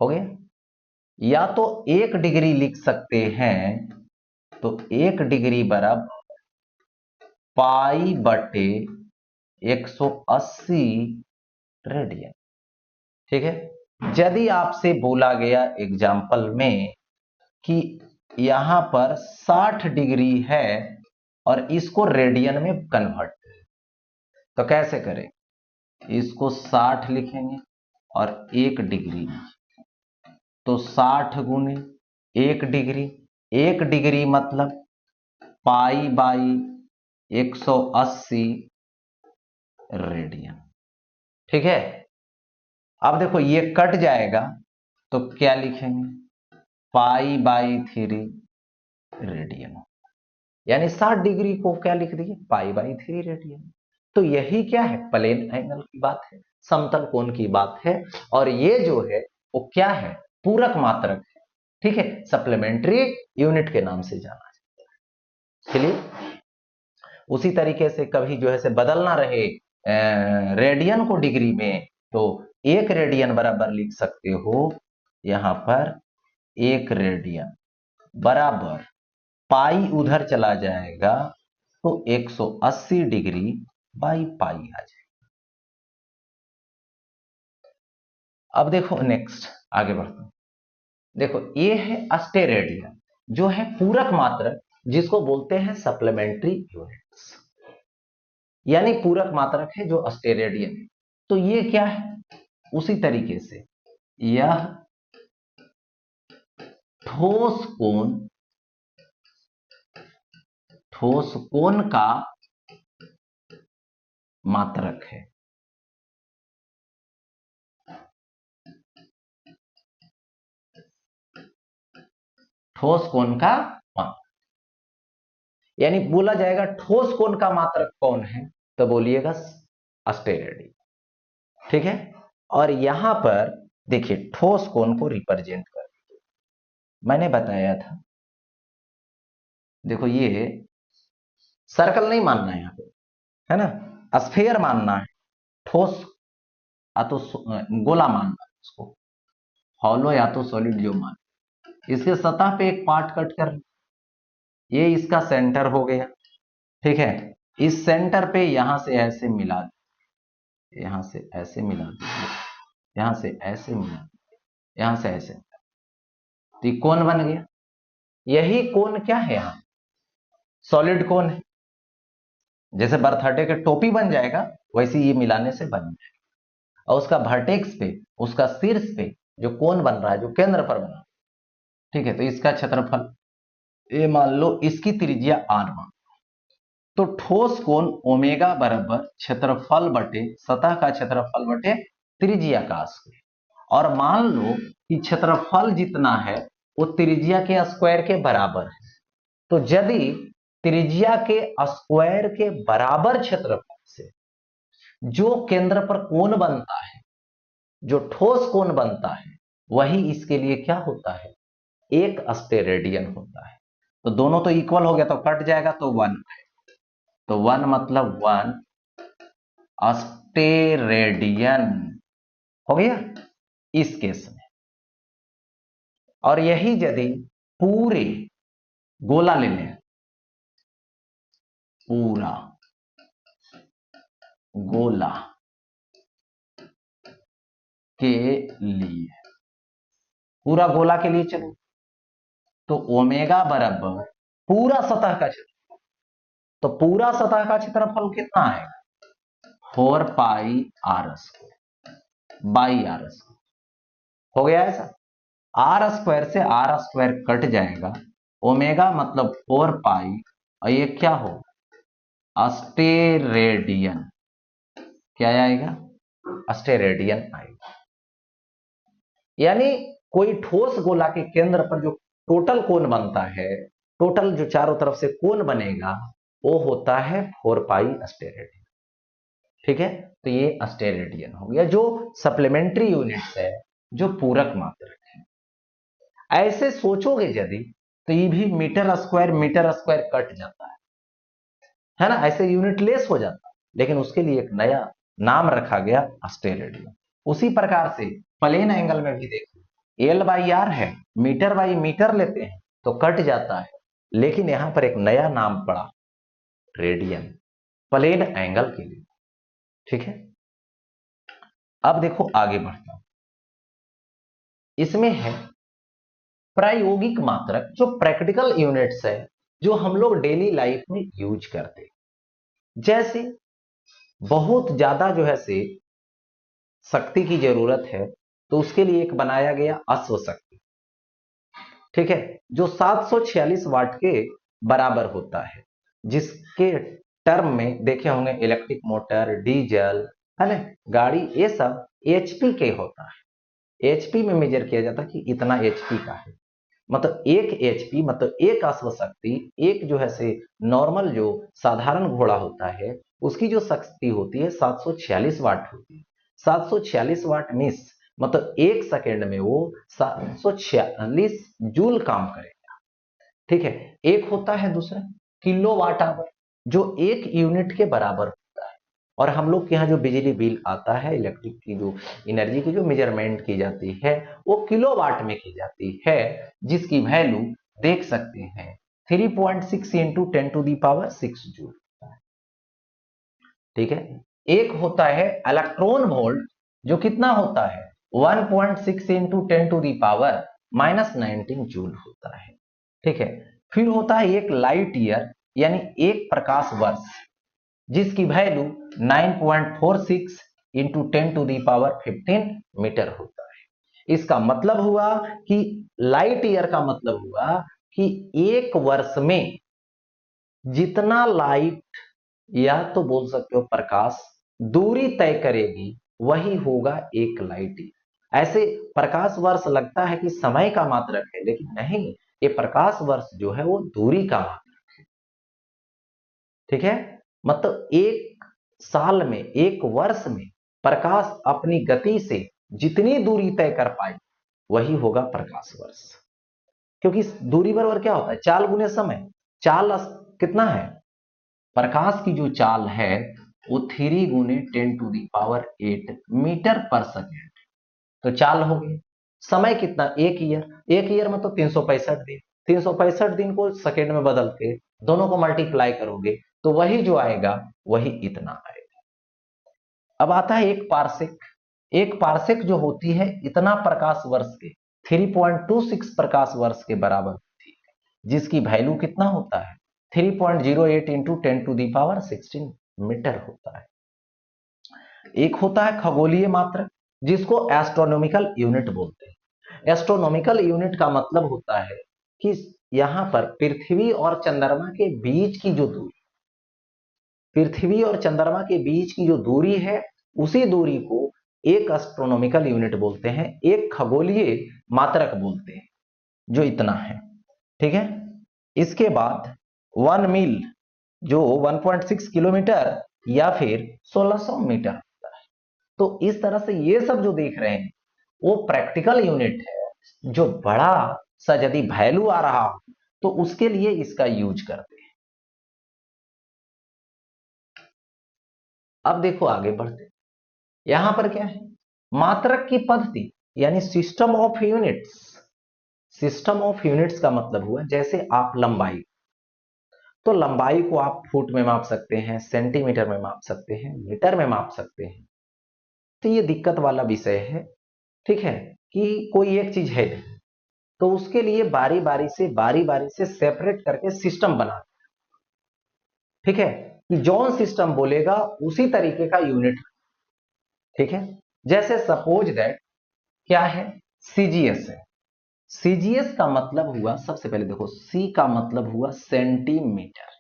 हो गया। या तो 1 डिग्री लिख सकते हैं, तो 1 डिग्री बराबर पाई बटे 180 रेडियन, ठीक है। यदि आपसे बोला गया एग्जाम्पल में कि यहां पर 60 डिग्री है और इसको रेडियन में कन्वर्ट करें, तो कैसे करें, इसको 60 लिखेंगे और 1 डिग्री, तो 60 गुने 1 डिग्री, 1 डिग्री मतलब पाई बाई 180 रेडियन, ठीक है। अब देखो ये कट जाएगा तो क्या लिखेंगे, पाई बाई 3 रेडियन, यानी 60 डिग्री को क्या लिख दिए, पाई बाई 3 रेडियन। तो यही क्या है, प्लेन एंगल की बात है, समतल कोण की बात है। और ये जो है वो क्या है, पूरक मात्रक है, ठीक है, सप्लीमेंट्री यूनिट के नाम से जाना जाता है। चलिए, उसी तरीके से कभी जो है से बदलना रहे रेडियन को डिग्री में, तो 1 रेडियन बराबर लिख सकते हो यहां पर 1 रेडियन बराबर पाई उधर चला जाएगा तो 180 डिग्री बाई पाई आ जाएगा। अब देखो नेक्स्ट आगे बढ़ता हूं। देखो ये है अस्टेरेडियन, जो है पूरक मात्रक, जिसको बोलते हैं सप्लीमेंट्री यूनिट्स, यानी पूरक मात्रक है जो अस्टेरेडियन है। तो ये क्या है, उसी तरीके से यह ठोस कोण का मात्रक है। ठोस कोण का मात्रक, यानी बोला जाएगा ठोस कोण का मात्रक कौन है, तो बोलिएगा अस्टेरेडियन। ठीक है, और यहां पर देखिए ठोस कोण को रिप्रेजेंट कर, मैंने बताया था, देखो ये सर्कल नहीं मानना है यहां पे, है ना, स्फीयर मानना है, ठोस या तो गोला मानना है उसको, हॉलो या तो सॉलिड जो मान, इसके सतह पे एक पार्ट कट कर, ये इसका सेंटर हो गया। ठीक है, इस सेंटर पे यहां से ऐसे मिला, यहां से ऐसे मिला दीजिए, यहां से ऐसे मिला दीजिए, यहां से ऐसे, तो ये कोण बन गया। यही कोण क्या है, यहां सॉलिड कोण है, जैसे बर्थडे के टोपी बन जाएगा वैसे ये मिलाने से बन जाएगा, और उसका वर्टेक्स पे, उसका शीर्ष पे जो कोण बन रहा है, जो केंद्र पर बना, ठीक है, तो इसका क्षेत्रफल ये मान लो, इसकी त्रिज्या r मान, तो ठोस कोण ओमेगा बराबर क्षेत्रफल बटे सतह का क्षेत्रफल बटे त्रिज्या का स्क्वायर, और मान लो कि क्षेत्रफल जितना है वो त्रिज्या के स्क्वायर के बराबर है, तो यदि त्रिज्या के स्क्वायर के बराबर क्षेत्रफल से जो केंद्र पर कोण बनता है, जो ठोस कोण बनता है, वही इसके लिए क्या होता है, एक अस्टेरेडियन होता है। तो दोनों तो इक्वल हो गया तो कट जाएगा, तो 1 है, तो 1 मतलब 1 अस्टेरेडियन हो गया इस केस में। और यही यदि पूरे गोला ले लें, पूरा गोला के लिए, पूरा गोला के लिए चलो, तो ओमेगा बराबर पूरा सतह का क्षेत्रफल, तो पूरा सतह का क्षेत्रफल कितना आएगा, 4 pi R square by R square, हो गया ऐसा, आर स्क्वायर से आर स्क्वायर कट जाएगा, ओमेगा मतलब 4 पाई, और ये क्या होगा, अस्टेरेडियन, क्या आएगा, अस्टेरेडियन आएगा। यानी कोई ठोस गोला के केंद्र पर जो टोटल कोण बनता है, टोटल जो चारों तरफ से कोण बनेगा, वो होता है 4 पाई अस्टेरेडियन। ठीक है, तो ये अस्टेरेडियन हो गया, जो सप्लीमेंट्री यूनिट्स है, जो पूरक मात्रक है। ऐसे सोचोगे यदि, तो ये भी मीटर स्क्वायर कट जाता है ना, ऐसे यूनिट लेस हो जाता है, लेकिन उसके लिए एक नया नाम रखा गया अस्टेरेडियन। उसी प्रकार से प्लेन एंगल में भी देखो, एल बाई आर है, मीटर बाई मीटर लेते हैं तो कट जाता है, लेकिन यहां पर एक नया नाम पड़ा, रेडियन, प्लेन एंगल के लिए। ठीक है, अब देखो आगे बढ़ता हूं, इसमें है प्रायोगिक मात्रक, जो प्रैक्टिकल यूनिट्स है, जो हम लोग डेली लाइफ में यूज करते, जैसे बहुत ज्यादा जो है से शक्ति की जरूरत है, तो उसके लिए एक बनाया गया अश्व शक्ति, ठीक है, जो 746 वाट के बराबर होता है, जिसके टर्म में देखे होंगे इलेक्ट्रिक मोटर, डीजल, है ना, गाड़ी, ये सब एचपी के होता है, एचपी में मेजर किया जाता है कि इतना एचपी का है, मतलब एक एचपी मतलब एक अश्व शक्ति, एक जो है से नॉर्मल जो साधारण घोड़ा होता है उसकी जो शक्ति होती है 746 वाट होती है। 746 वाट मीन्स मतलब एक सेकेंड में वो 746 जूल काम करेगा। ठीक है, एक होता है दूसरा किलो वाट आवर, जो एक यूनिट के बराबर होता है, और हम लोग के यहाँ जो बिजली बिल आता है, इलेक्ट्रिक की जो एनर्जी की जो मेजरमेंट की जाती है वो किलो वाट में की जाती है, जिसकी वैल्यू देख सकते हैं 3.6 इंटू 10⁻⁶ जूल। ठीक है, एक होता है इलेक्ट्रॉन वोल्ट, जो कितना होता है 1.6 इंटू 10⁻⁻19 जूल होता है। ठीक है, फिर होता है एक लाइट ईयर, यानी एक प्रकाश वर्ष, जिसकी वैल्यू 9.46 इंटू 10⁻15 मीटर होता है। इसका मतलब हुआ कि लाइट ईयर का मतलब हुआ कि एक वर्ष में जितना लाइट, या तो बोल सकते हो प्रकाश, दूरी तय करेगी, वही होगा एक लाइट ईयर। ऐसे प्रकाश वर्ष लगता है कि समय का मात्रक है, लेकिन नहीं, ये प्रकाश वर्ष जो है वो दूरी का मात्रक है। ठीक है, मतलब एक साल में, एक वर्ष में प्रकाश अपनी गति से जितनी दूरी तय कर पाए वही होगा प्रकाश वर्ष। क्योंकि दूरी बराबर क्या होता है, चाल गुने समय। चाल कितना है, प्रकाश की जो चाल है वो 3 गुने 10⁸ मीटर पर सेकेंड। तो चाल हो गई। समय कितना, एक ईयर। एक ईयर में तो 365 दिन, 365 दिन को सेकेंड में बदल के दोनों को मल्टीप्लाई करोगे तो वही जो आएगा वही इतना आएगा। अब आता है एक पारसेक। एक पारसेक जो होती है इतना प्रकाश वर्ष के 3.26 प्रकाश वर्ष के बराबर होती है, जिसकी वैल्यू कितना होता है 3.08 इंटू 10⁻16 मीटर होता है। एक होता है खगोलीय मात्रक, जिसको एस्ट्रोनॉमिकल यूनिट बोलते हैं। एस्ट्रोनॉमिकल यूनिट का मतलब होता है कि यहां पर पृथ्वी और चंद्रमा के बीच की जो दूरी, पृथ्वी और चंद्रमा के बीच की जो दूरी है उसी दूरी को एक एस्ट्रोनॉमिकल यूनिट बोलते हैं, एक खगोलीय मात्रक बोलते हैं, जो इतना है। ठीक है, इसके बाद 1 मील जो 1.6 किलोमीटर या फिर 1600 मीटर होता है। तो इस तरह से ये सब जो देख रहे हैं वो प्रैक्टिकल यूनिट है, जो बड़ा सा यदि वैल्यू आ रहा हो तो उसके लिए इसका यूज करते हैं। अब देखो आगे बढ़ते, यहां पर क्या है, मात्रक की पद्धति यानी system of units. System of units का मतलब हुआ जैसे आप लंबाई, तो लंबाई को आप फुट में माप सकते हैं, सेंटीमीटर में माप सकते हैं, मीटर में माप सकते हैं। तो ये दिक्कत वाला विषय है। ठीक है, कि कोई एक चीज है तो उसके लिए बारी बारी से सेपरेट करके सिस्टम बना। ठीक है, कि जॉन सिस्टम बोलेगा उसी तरीके का यूनिट। ठीक है, जैसे सपोज दैट क्या है, सीजीएस है। सीजीएस का मतलब हुआ, सबसे पहले देखो सी का मतलब हुआ सेंटीमीटर।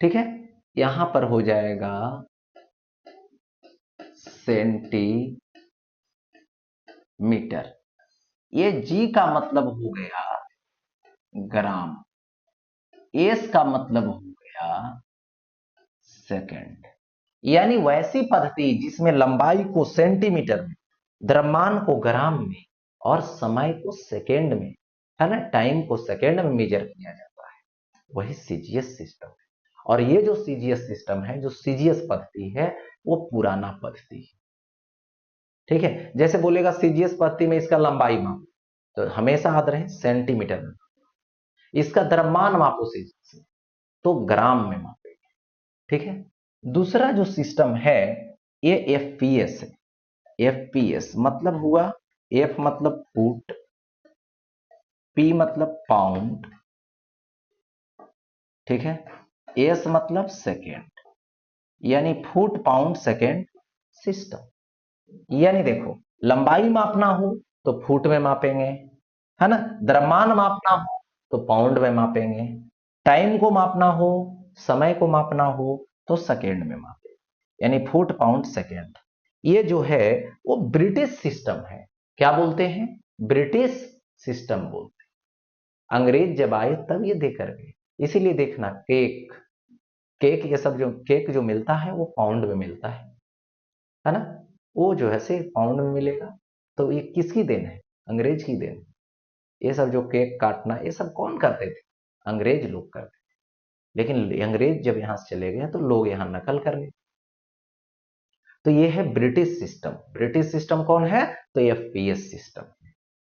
ठीक है, यहां पर हो जाएगा सेंटीमीटर। ये जी का मतलब हो गया ग्राम, एस का मतलब हो गया सेकंड। यानी वैसी पद्धति जिसमें लंबाई को सेंटीमीटर में, द्रव्यमान को ग्राम में और समय को सेकेंड में, है ना, टाइम को सेकेंड में मेजर किया जाता है, वही सीजीएस सिस्टम है। और ये जो सीजीएस सिस्टम है, जो सीजीएस पद्धति है, वो पुराना पद्धति है। ठीक है, जैसे बोलेगा सीजीएस पद्धति में इसका लंबाई माप, तो हमेशा याद रहे सेंटीमीटर में। इसका द्रव्यमान मापो सीजीएस, तो ग्राम में मापेंगे। ठीक है, दूसरा जो सिस्टम है ये एफपीएस है। एफपीएस मतलब हुआ, एफ मतलब फुट, पी मतलब पाउंड, ठीक है, एस मतलब सेकेंड, यानी फुट पाउंड सेकेंड सिस्टम। यानी देखो लंबाई मापना हो तो फुट में मापेंगे, है ना, द्रव्यमान मापना हो तो पाउंड में मापेंगे, टाइम को मापना हो, समय को मापना हो तो सेकेंड में मापेंगे, यानी फुट पाउंड सेकेंड। ये जो है वो ब्रिटिश सिस्टम है। क्या बोलते हैं, ब्रिटिश सिस्टम बोलते हैं। अंग्रेज जब आए तब ये दे कर गए। इसीलिए देखना केक, केक ये सब जो केक जो मिलता है वो पाउंड में मिलता है ना, वो जो है से पाउंड में मिलेगा। तो ये किसकी देन है, अंग्रेज की देन। ये सब जो केक काटना ये सब कौन करते थे, अंग्रेज लोग करते थे। लेकिन अंग्रेज जब यहां से चले गए तो लोग यहां नकल कर गए। तो ये है ब्रिटिश सिस्टम। ब्रिटिश सिस्टम कौन है, तो एफपीएस सिस्टम।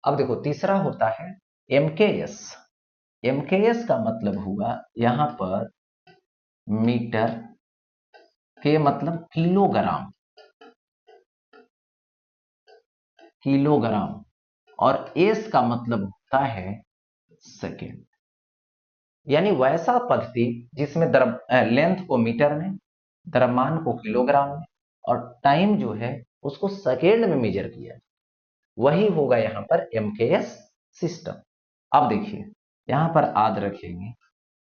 अब देखो तीसरा होता है एमकेएस। एमकेएस का मतलब हुआ यहां पर मीटर, के मतलब किलोग्राम, किलोग्राम, और एस का मतलब होता है सेकेंड। यानी वैसा पद्धति जिसमें लेंथ को मीटर में, द्रव्यमान को किलोग्राम में और टाइम जो है उसको सेकेंड में मेजर किया, वही होगा यहां पर एमकेएस सिस्टम। अब देखिए यहां पर याद रखेंगे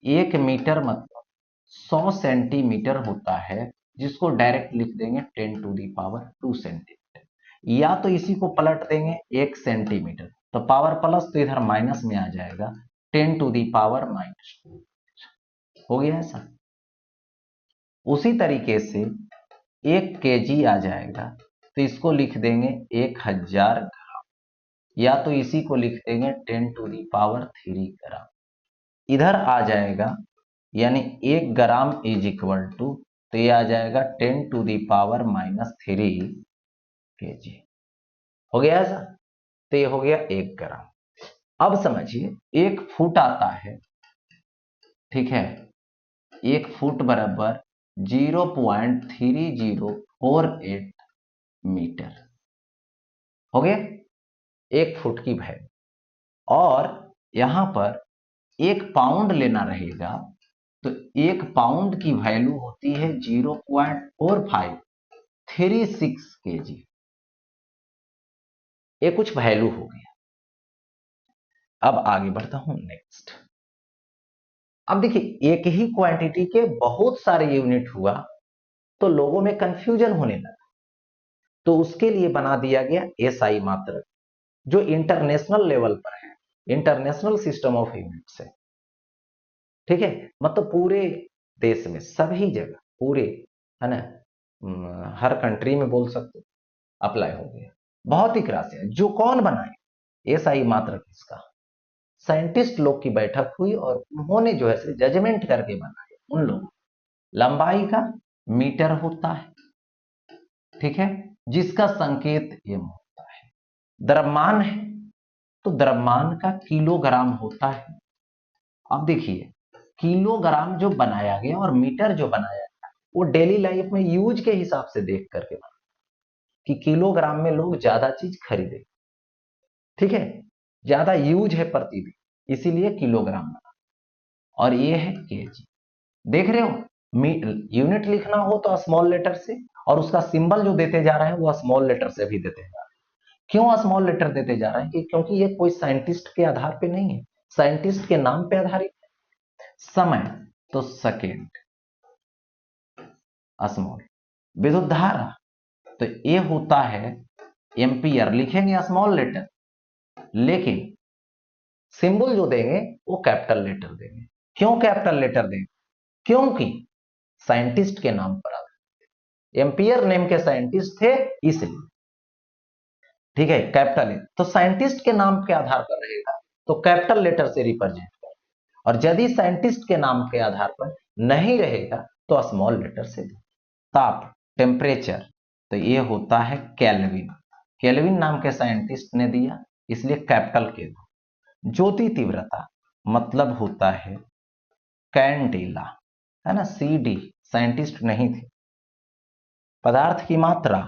1 मीटर मतलब 100 सेंटीमीटर होता है, जिसको डायरेक्ट लिख देंगे 10⁻² सेंटीमीटर, या तो इसी को पलट देंगे 1 सेंटीमीटर, तो पावर प्लस तो इधर माइनस में आ जाएगा, 10⁻²। हो गया ऐसा। उसी तरीके से 1 kg आ जाएगा तो इसको लिख देंगे 1000 ग्राम, या तो इसी को लिख देंगे 10⁻³ ग्राम। इधर आ जाएगा यानी 1 ग्राम इज इक्वल टू, तो ये आ जाएगा 10⁻³ kg। हो गया ऐसा। तो ये हो गया 1 ग्राम। अब समझिए 1 फुट आता है, ठीक है, 1 फुट बराबर 0.3048 मीटर। हो गया 1 फुट की वैल्यू। और यहां पर 1 पाउंड लेना रहेगा तो 1 पाउंड की वैल्यू होती है 0.4536 kg। ये कुछ वैल्यू हो गया। अब आगे बढ़ता हूं नेक्स्ट। अब देखिए एक ही क्वांटिटी के बहुत सारे यूनिट हुआ तो लोगों में कंफ्यूजन होने लगा, तो उसके लिए बना दिया गया एसआई मात्रक, जो इंटरनेशनल लेवल पर है, इंटरनेशनल सिस्टम ऑफ यूनिट्स है। ठीक है, मतलब पूरे देश में सभी जगह पूरे, है ना, हर कंट्री में बोल सकते अप्लाई हो गया। भौतिक राशि जो कौन बनाए एसआई मात्रक, इसका साइंटिस्ट लोग की बैठक हुई और उन्होंने जो है जजमेंट करके बनाए उन लोगों। लंबाई का मीटर होता है, ठीक है, जिसका संकेत एम होता है। द्रव्यमान है तो द्रव्यमान का किलोग्राम होता है। अब देखिए किलोग्राम जो बनाया गया और मीटर जो बनाया गया वो डेली लाइफ में यूज के हिसाब से देख करके बना कि किलोग्राम में लोग ज्यादा चीज खरीदे, ठीक है, ज्यादा यूज है प्रतिदिन, इसीलिए किलोग्राम बना। और ये है केजी। देख रहे हो यूनिट लिखना हो तो स्मॉल लेटर से, और उसका सिंबल जो देते जा रहे हैं वो स्मॉल लेटर से भी देते जा रहे हैं। क्यों स्मॉल लेटर देते जा रहे हैं? क्योंकि ये कोई साइंटिस्ट के आधार पे नहीं है, साइंटिस्ट के नाम पे आधारित है। समय तो सेकेंड स्मॉल। विद्युत धारा तो ये होता है एम्पियर, लिखेंगे स्मॉल लेटर, लेकिन सिंबल जो देंगे वो कैपिटल लेटर देंगे। क्यों कैपिटल लेटर देंगे? क्योंकि साइंटिस्ट के नाम पर आधारित, एम्पियर नेम के साइंटिस्ट थे इसलिए, ठीक है, कैपिटल है तो साइंटिस्ट के नाम के आधार पर रहेगा तो कैपिटल लेटर से रिप्रेजेंट कर, और यदि साइंटिस्ट के नाम के आधार पर नहीं रहेगा तो स्मॉल लेटर से दे। ताप टेम्परेचर तो ये होता है केल्विन, केल्विन नाम के साइंटिस्ट ने दिया इसलिए कैपिटल के दो। ज्योति तीव्रता मतलब होता है कैंडेला, है ना, सीडी, साइंटिस्ट नहीं थे। पदार्थ की मात्रा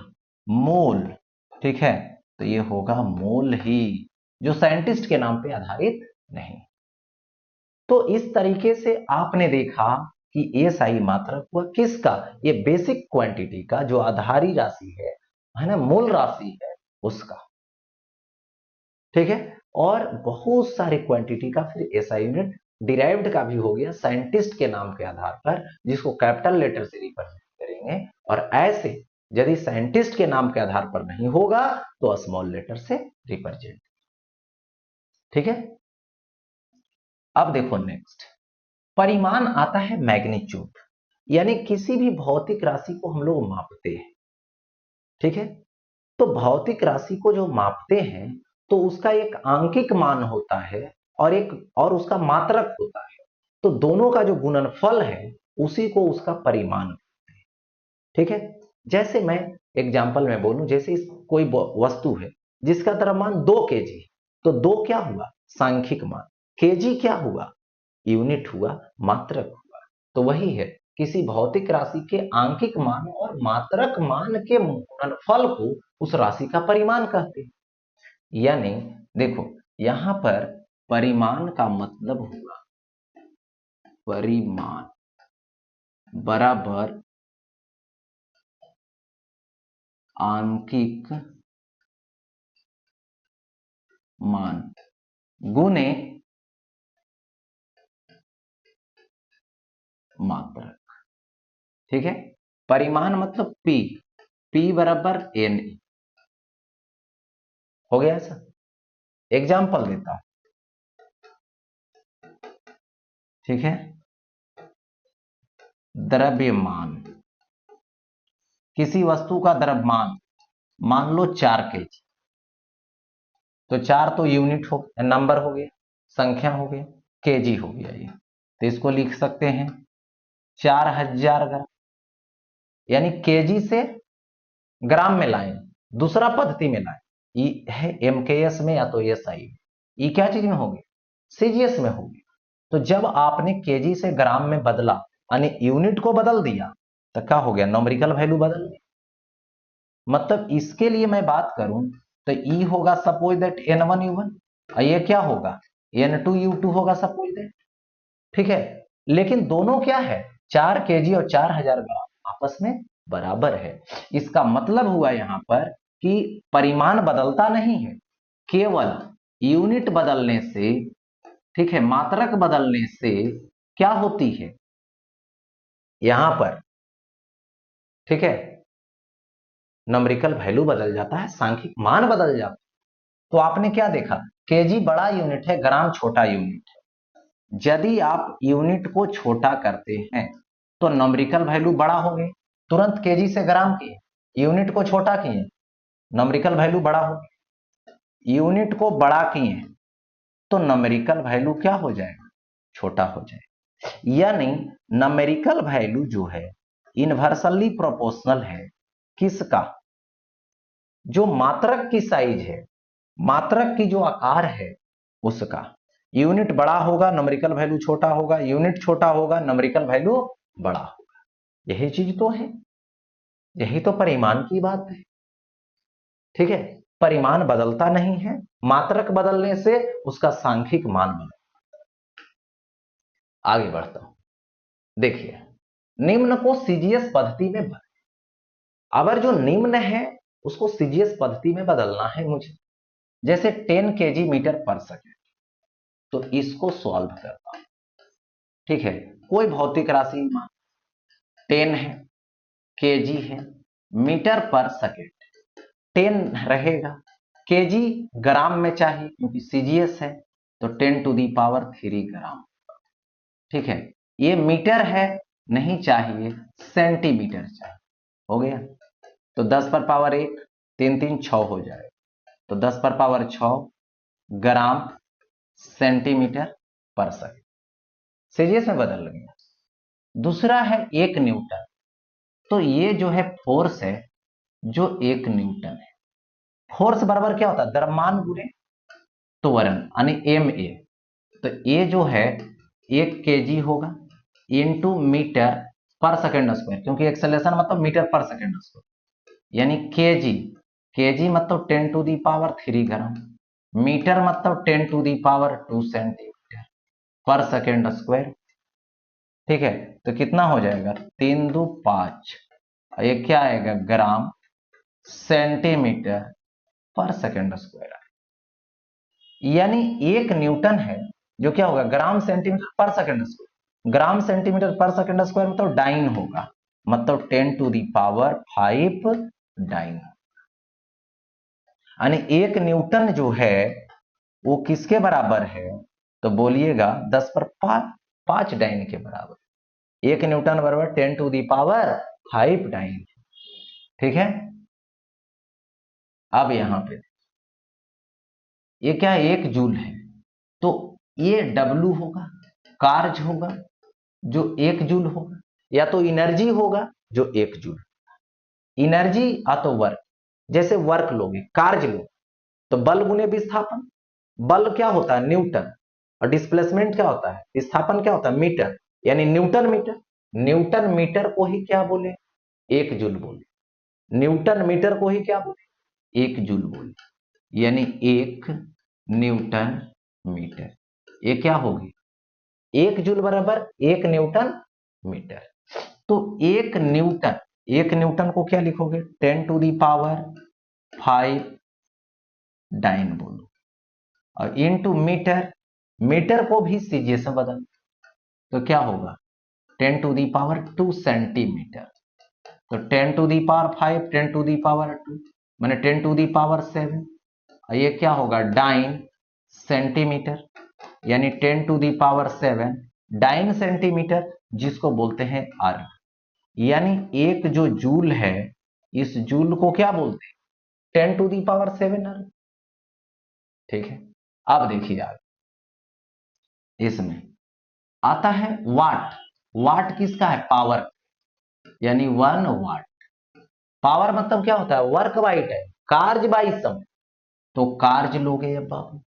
मोल, ठीक है, तो ये होगा मोल ही, जो साइंटिस्ट के नाम पे आधारित नहीं। तो इस तरीके से आपने देखा कि एसआई मात्रक हुआ किसका, ये बेसिक क्वांटिटी का जो आधारी राशि है ना, मूल राशि है उसका, ठीक है। और बहुत सारे क्वांटिटी का फिर एसआई यूनिट डिराइव्ड का भी हो गया साइंटिस्ट के नाम के आधार पर, जिसको कैपिटल लेटर से रिप्रेजेंट करेंगे। और ऐसे यदि साइंटिस्ट के नाम के आधार पर नहीं होगा तो स्मॉल लेटर से रिप्रेजेंट, ठीक है। अब देखो नेक्स्ट, परिमाण आता है मैग्नीट्यूड, यानी किसी भी भौतिक राशि को हम लोग मापते हैं, ठीक है। तो भौतिक राशि को जो मापते हैं तो उसका एक आंकिक मान होता है और उसका मात्रक होता है। तो दोनों का जो गुणनफल है उसी को उसका परिमाण कहते हैं, ठीक है। जैसे मैं एग्जांपल में बोलूं, जैसे कोई वस्तु है जिसका द्रव्यमान 2 kg है, तो 2 क्या हुआ? सांख्यिक मान। केजी क्या हुआ? यूनिट हुआ, मात्रक हुआ। तो वही है, किसी भौतिक राशि के आंकिक मान और मात्रक मान के गुणनफल को उस राशि का परिमाण कहते हैं। यानी देखो यहां पर परिमाण का मतलब हुआ परिमाण बराबर आंकिक मान गुने मात्रक, ठीक है। परिमाण मतलब P बराबर NE। हो गया ऐसा। एग्जाम्पल देता हूं, ठीक है, द्रव्यमान, किसी वस्तु का द्रव्यमान मान लो 4 केजी, तो 4 तो यूनिट हो, नंबर हो गया, संख्या हो गया, केजी हो गया ये, तो इसको लिख सकते हैं 4000 ग्राम, यानी केजी से ग्राम में लाएं, दूसरा पद्धति में लाएं, ये है एमकेएस में या तो एसआई, ये क्या चीज में होगी, सीजीएस में होगी। तो जब आपने केजी से ग्राम में बदला, यानी यूनिट को बदल दिया, तो क्या हो गया, न्यूमेरिकल वैल्यू बदल गई। मतलब इसके लिए मैं बात करूं तो ई होगा सपोज दैट N1U1, और ये क्या होगा, N2U2 होगा सपोज दैट, ठीक है। लेकिन दोनों क्या है, 4 केजी और 4000 ग्राम आपस में बराबर है। इसका मतलब हुआ यहां पर कि परिमाण बदलता नहीं है, केवल यूनिट बदलने से, ठीक है, मात्रक बदलने से क्या होती है यहां पर, ठीक है, न्यूमेरिकल वैल्यू बदल जाता है, सांख्यिक मान बदल जाता है। तो आपने क्या देखा, केजी बड़ा यूनिट है, ग्राम छोटा यूनिट है। यदि आप यूनिट को छोटा करते हैं तो न्यूमेरिकल वैल्यू बड़ा हो गई, तुरंत केजी से ग्राम किए, यूनिट को छोटा किए, न्यूमेरिकल वैल्यू बड़ा हो गई, यूनिट को बड़ा किए तो न्यूमेरिकल वैल्यू क्या हो जाएगा, छोटा हो जाएगा। यानी न्यूमेरिकल वैल्यू जो है इनवर्सली प्रोपोर्शनल है किसका, जो मात्रक की साइज है, मात्रक की जो आकार है उसका। यूनिट बड़ा होगा न्यूमेरिकल वैल्यू छोटा होगा, यूनिट छोटा होगा न्यूमेरिकल वैल्यू बड़ा होगा। यही चीज तो है, यही तो परिमाण की बात है, ठीक है। परिमाण बदलता नहीं है, मात्रक बदलने से उसका सांख्यिक मान बदलता। आगे बढ़ता हूं, देखिए निम्न को सीजीएस पद्धति में बदल, अगर जो निम्न है उसको सीजीएस पद्धति में बदलना है मुझे, जैसे 10 केजी मीटर पर सेकेंड, तो इसको सॉल्व करता हूं, ठीक है। कोई भौतिक राशि 10 है, केजी है, मीटर पर सेकेंड 10 रहेगा, केजी ग्राम में चाहिए क्योंकि सीजीएस है, तो 10⁻³ ग्राम, ठीक है। ये मीटर है, नहीं चाहिए, सेंटीमीटर चाहिए, हो गया। तो 10⁻1, 3 3 6 हो जाएगा, तो 10⁻6 ग्राम सेंटीमीटर पर सेकेंड, सीजीएस में बदल गया। दूसरा है 1 न्यूटन, तो ये जो है फोर्स है, जो 1 न्यूटन है, फोर्स बराबर क्या होता है, द्रव्यमान गुणे त्वरण, यानी MA। तो ये जो है 1 केजी होगा इंटू मीटर पर सेकेंड स्क्वायर, क्योंकि एक्सेलरेशन मतलब मीटर पर सेकेंड स्क्वायर, यानी केजी, केजी मतलब 10⁻³ ग्राम, मीटर मतलब 10⁻² सेंटीमीटर पर सेकेंड स्क्वायर, ठीक है। तो कितना हो जाएगा, 3 2 5, ये क्या आएगा, ग्राम सेंटीमीटर पर सेकेंड स्क्वायर, यानी 1 न्यूटन है जो क्या होगा, ग्राम सेंटीमीटर पर सेकेंड स्क्वायर, ग्राम सेंटीमीटर पर सेकेंड स्क्वायर मतलब डाइन होगा, मतलब 10⁵ डाइन, यानी 1 न्यूटन जो है वो किसके बराबर है, तो बोलिएगा 10⁵ डाइन के बराबर। 1 न्यूटन बराबर 10⁵ डाइन, ठीक है। अब यहां पे ये क्या है, 1 जूल है, तो ये W होगा, कार्य होगा जो 1 जूल होगा, या तो एनर्जी होगा जो 1 जूल, एनर्जी या तो वर्क, जैसे वर्क लोगे, कार्य लोगे, तो बल गुने विस्थापन, बल क्या होता है, न्यूटन, और डिस्प्लेसमेंट क्या होता है, विस्थापन क्या होता है, मीटर, यानी न्यूटन मीटर, न्यूटन मीटर को ही क्या बोले, 1 जूल बोले, न्यूटन मीटर को ही क्या बोले, 1 जूल बोले, यानी 1 न्यूटन मीटर, ये क्या होगी, 1 जूल बराबर 1 न्यूटन मीटर। तो 1 न्यूटन, 1 न्यूटन को क्या लिखोगे, 10⁵ डाइन बोलो, और इनटू मीटर, मीटर को भी सीजीएस में बदल, तो क्या होगा, 10⁻² सेंटीमीटर, तो 10⁵ 10⁻², माने 10⁻7, ये क्या होगा, डाइन सेंटीमीटर, यानी 10⁻7 डाइन सेंटीमीटर जिसको बोलते हैं अर्ग, यानी एक जो जूल है इस जूल को क्या बोलते हैं, 10⁷ अर्ग। ठीक है, अब देखिए आगे इसमें आता है वाट। वाट किसका है, पावर, यानी 1 वाट। पावर मतलब क्या होता है, वर्क बाई टाइम, कार्य बाई समय। तो कार्य लोगे अब बाबू,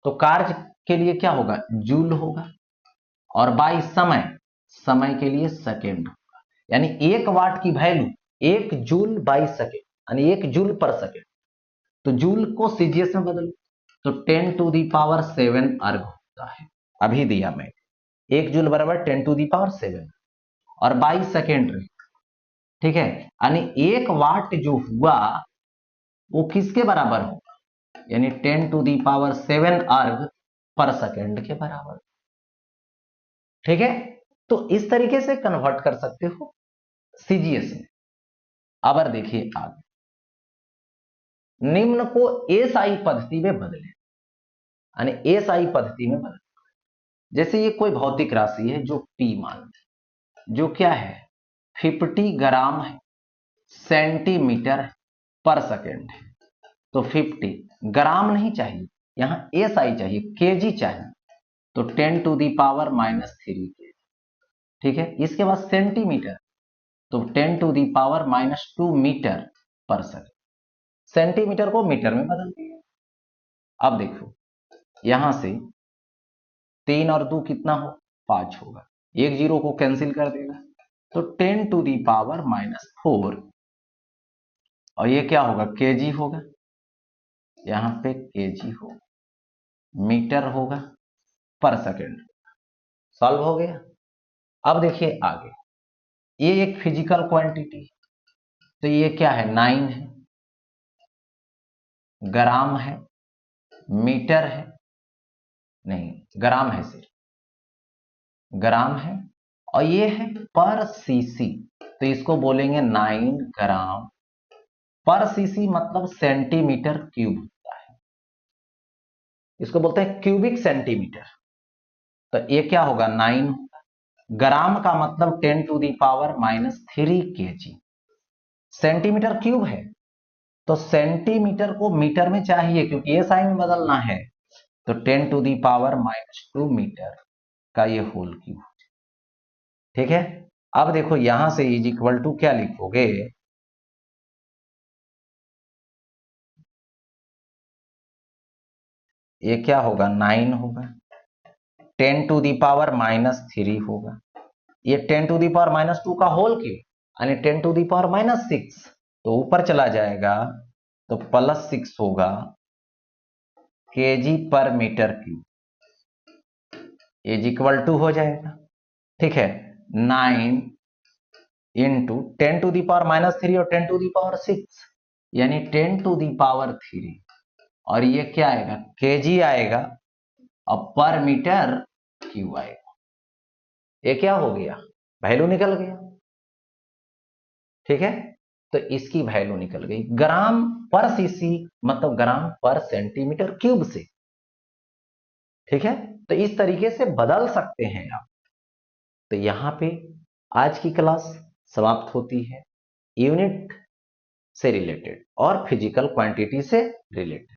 तो कार्य के लिए क्या होगा, जूल होगा, और बाई समय, समय के लिए सेकेंड होगा। यानी 1 वाट की वैल्यू 1 जूल बाई सेकेंड, यानी 1 जूल/सेकेंड। तो जूल को सीजीएस में बदलो तो 10⁷ अर्ग होता है। अभी दिया मैं 1 जूल बराबर 10⁷, और बाई सेकेंड, ठीक है, यानी 1 वाट जो हुआ वो किसके बराबर होगा, यानी 10⁷ अर्ग पर सेकेंड के बराबर। ठीक है, तो इस तरीके से कन्वर्ट कर सकते हो सीजीएस में। अब देखिए आगे, निम्न को एसआई पद्धति में बदले, यानी एसआई पद्धति में बदले। जैसे ये कोई भौतिक राशि है जो पी मान, जो क्या है 50 ग्राम है सेंटीमीटर पर सेकेंड है। तो 50 ग्राम नहीं चाहिए, यहां एसआई चाहिए, केजी चाहिए। तो 10⁻³ केजी। ठीक है, इसके बाद सेंटीमीटर, तो 10⁻² मीटर पर सेकेंड। सेंटीमीटर को मीटर में बदल दिया। अब देखो यहां से 3 और 2 कितना हो, 5 होगा, एक जीरो को कैंसिल कर देगा, तो 10⁻⁴, और ये क्या होगा, केजी होगा, यहां पे केजी होगा, मीटर होगा, पर सेकेंड। सॉल्व हो गया। अब देखिए आगे, ये एक फिजिकल क्वांटिटी, तो ये क्या है, 9 है, ग्राम है, मीटर है, नहीं ग्राम है, सिर्फ ग्राम है, और ये है पर सीसी, तो इसको बोलेंगे 9 ग्राम पर सीसी, मतलब सेंटीमीटर क्यूब होता है, इसको बोलते हैं क्यूबिक सेंटीमीटर। तो ये क्या होगा, 9 होगा। ग्राम का मतलब 10⁻³ केजी। सेंटीमीटर क्यूब है, तो सेंटीमीटर को मीटर में चाहिए क्योंकि ये साइन में बदलना है, तो 10⁻² मीटर का ये होल क्यूब। ठीक है, अब देखो यहां से इज इक्वल टू क्या लिखोगे, ये क्या होगा, 9 होगा, 10⁻³ होगा, ये 10⁻² का होल क्यूब, यानी 10⁻⁶, तो ऊपर चला जाएगा तो +6 होगा केजी पर metre cube, is equal to हो जाएगा। ठीक है, 9 इंटू 10⁻³ और 10⁻6, यानी 10⁻3, और ये क्या आएगा, केजी आएगा, और पर मीटर क्यूब आएगा। ये क्या हो गया, वैल्यू निकल गया। ठीक है, तो इसकी वैल्यू निकल गई ग्राम पर सीसी, मतलब ग्राम पर सेंटीमीटर क्यूब से। ठीक है, तो इस तरीके से बदल सकते हैं आप। तो यहां पे आज की क्लास समाप्त होती है, यूनिट से रिलेटेड और फिजिकल क्वांटिटी से रिलेटेड।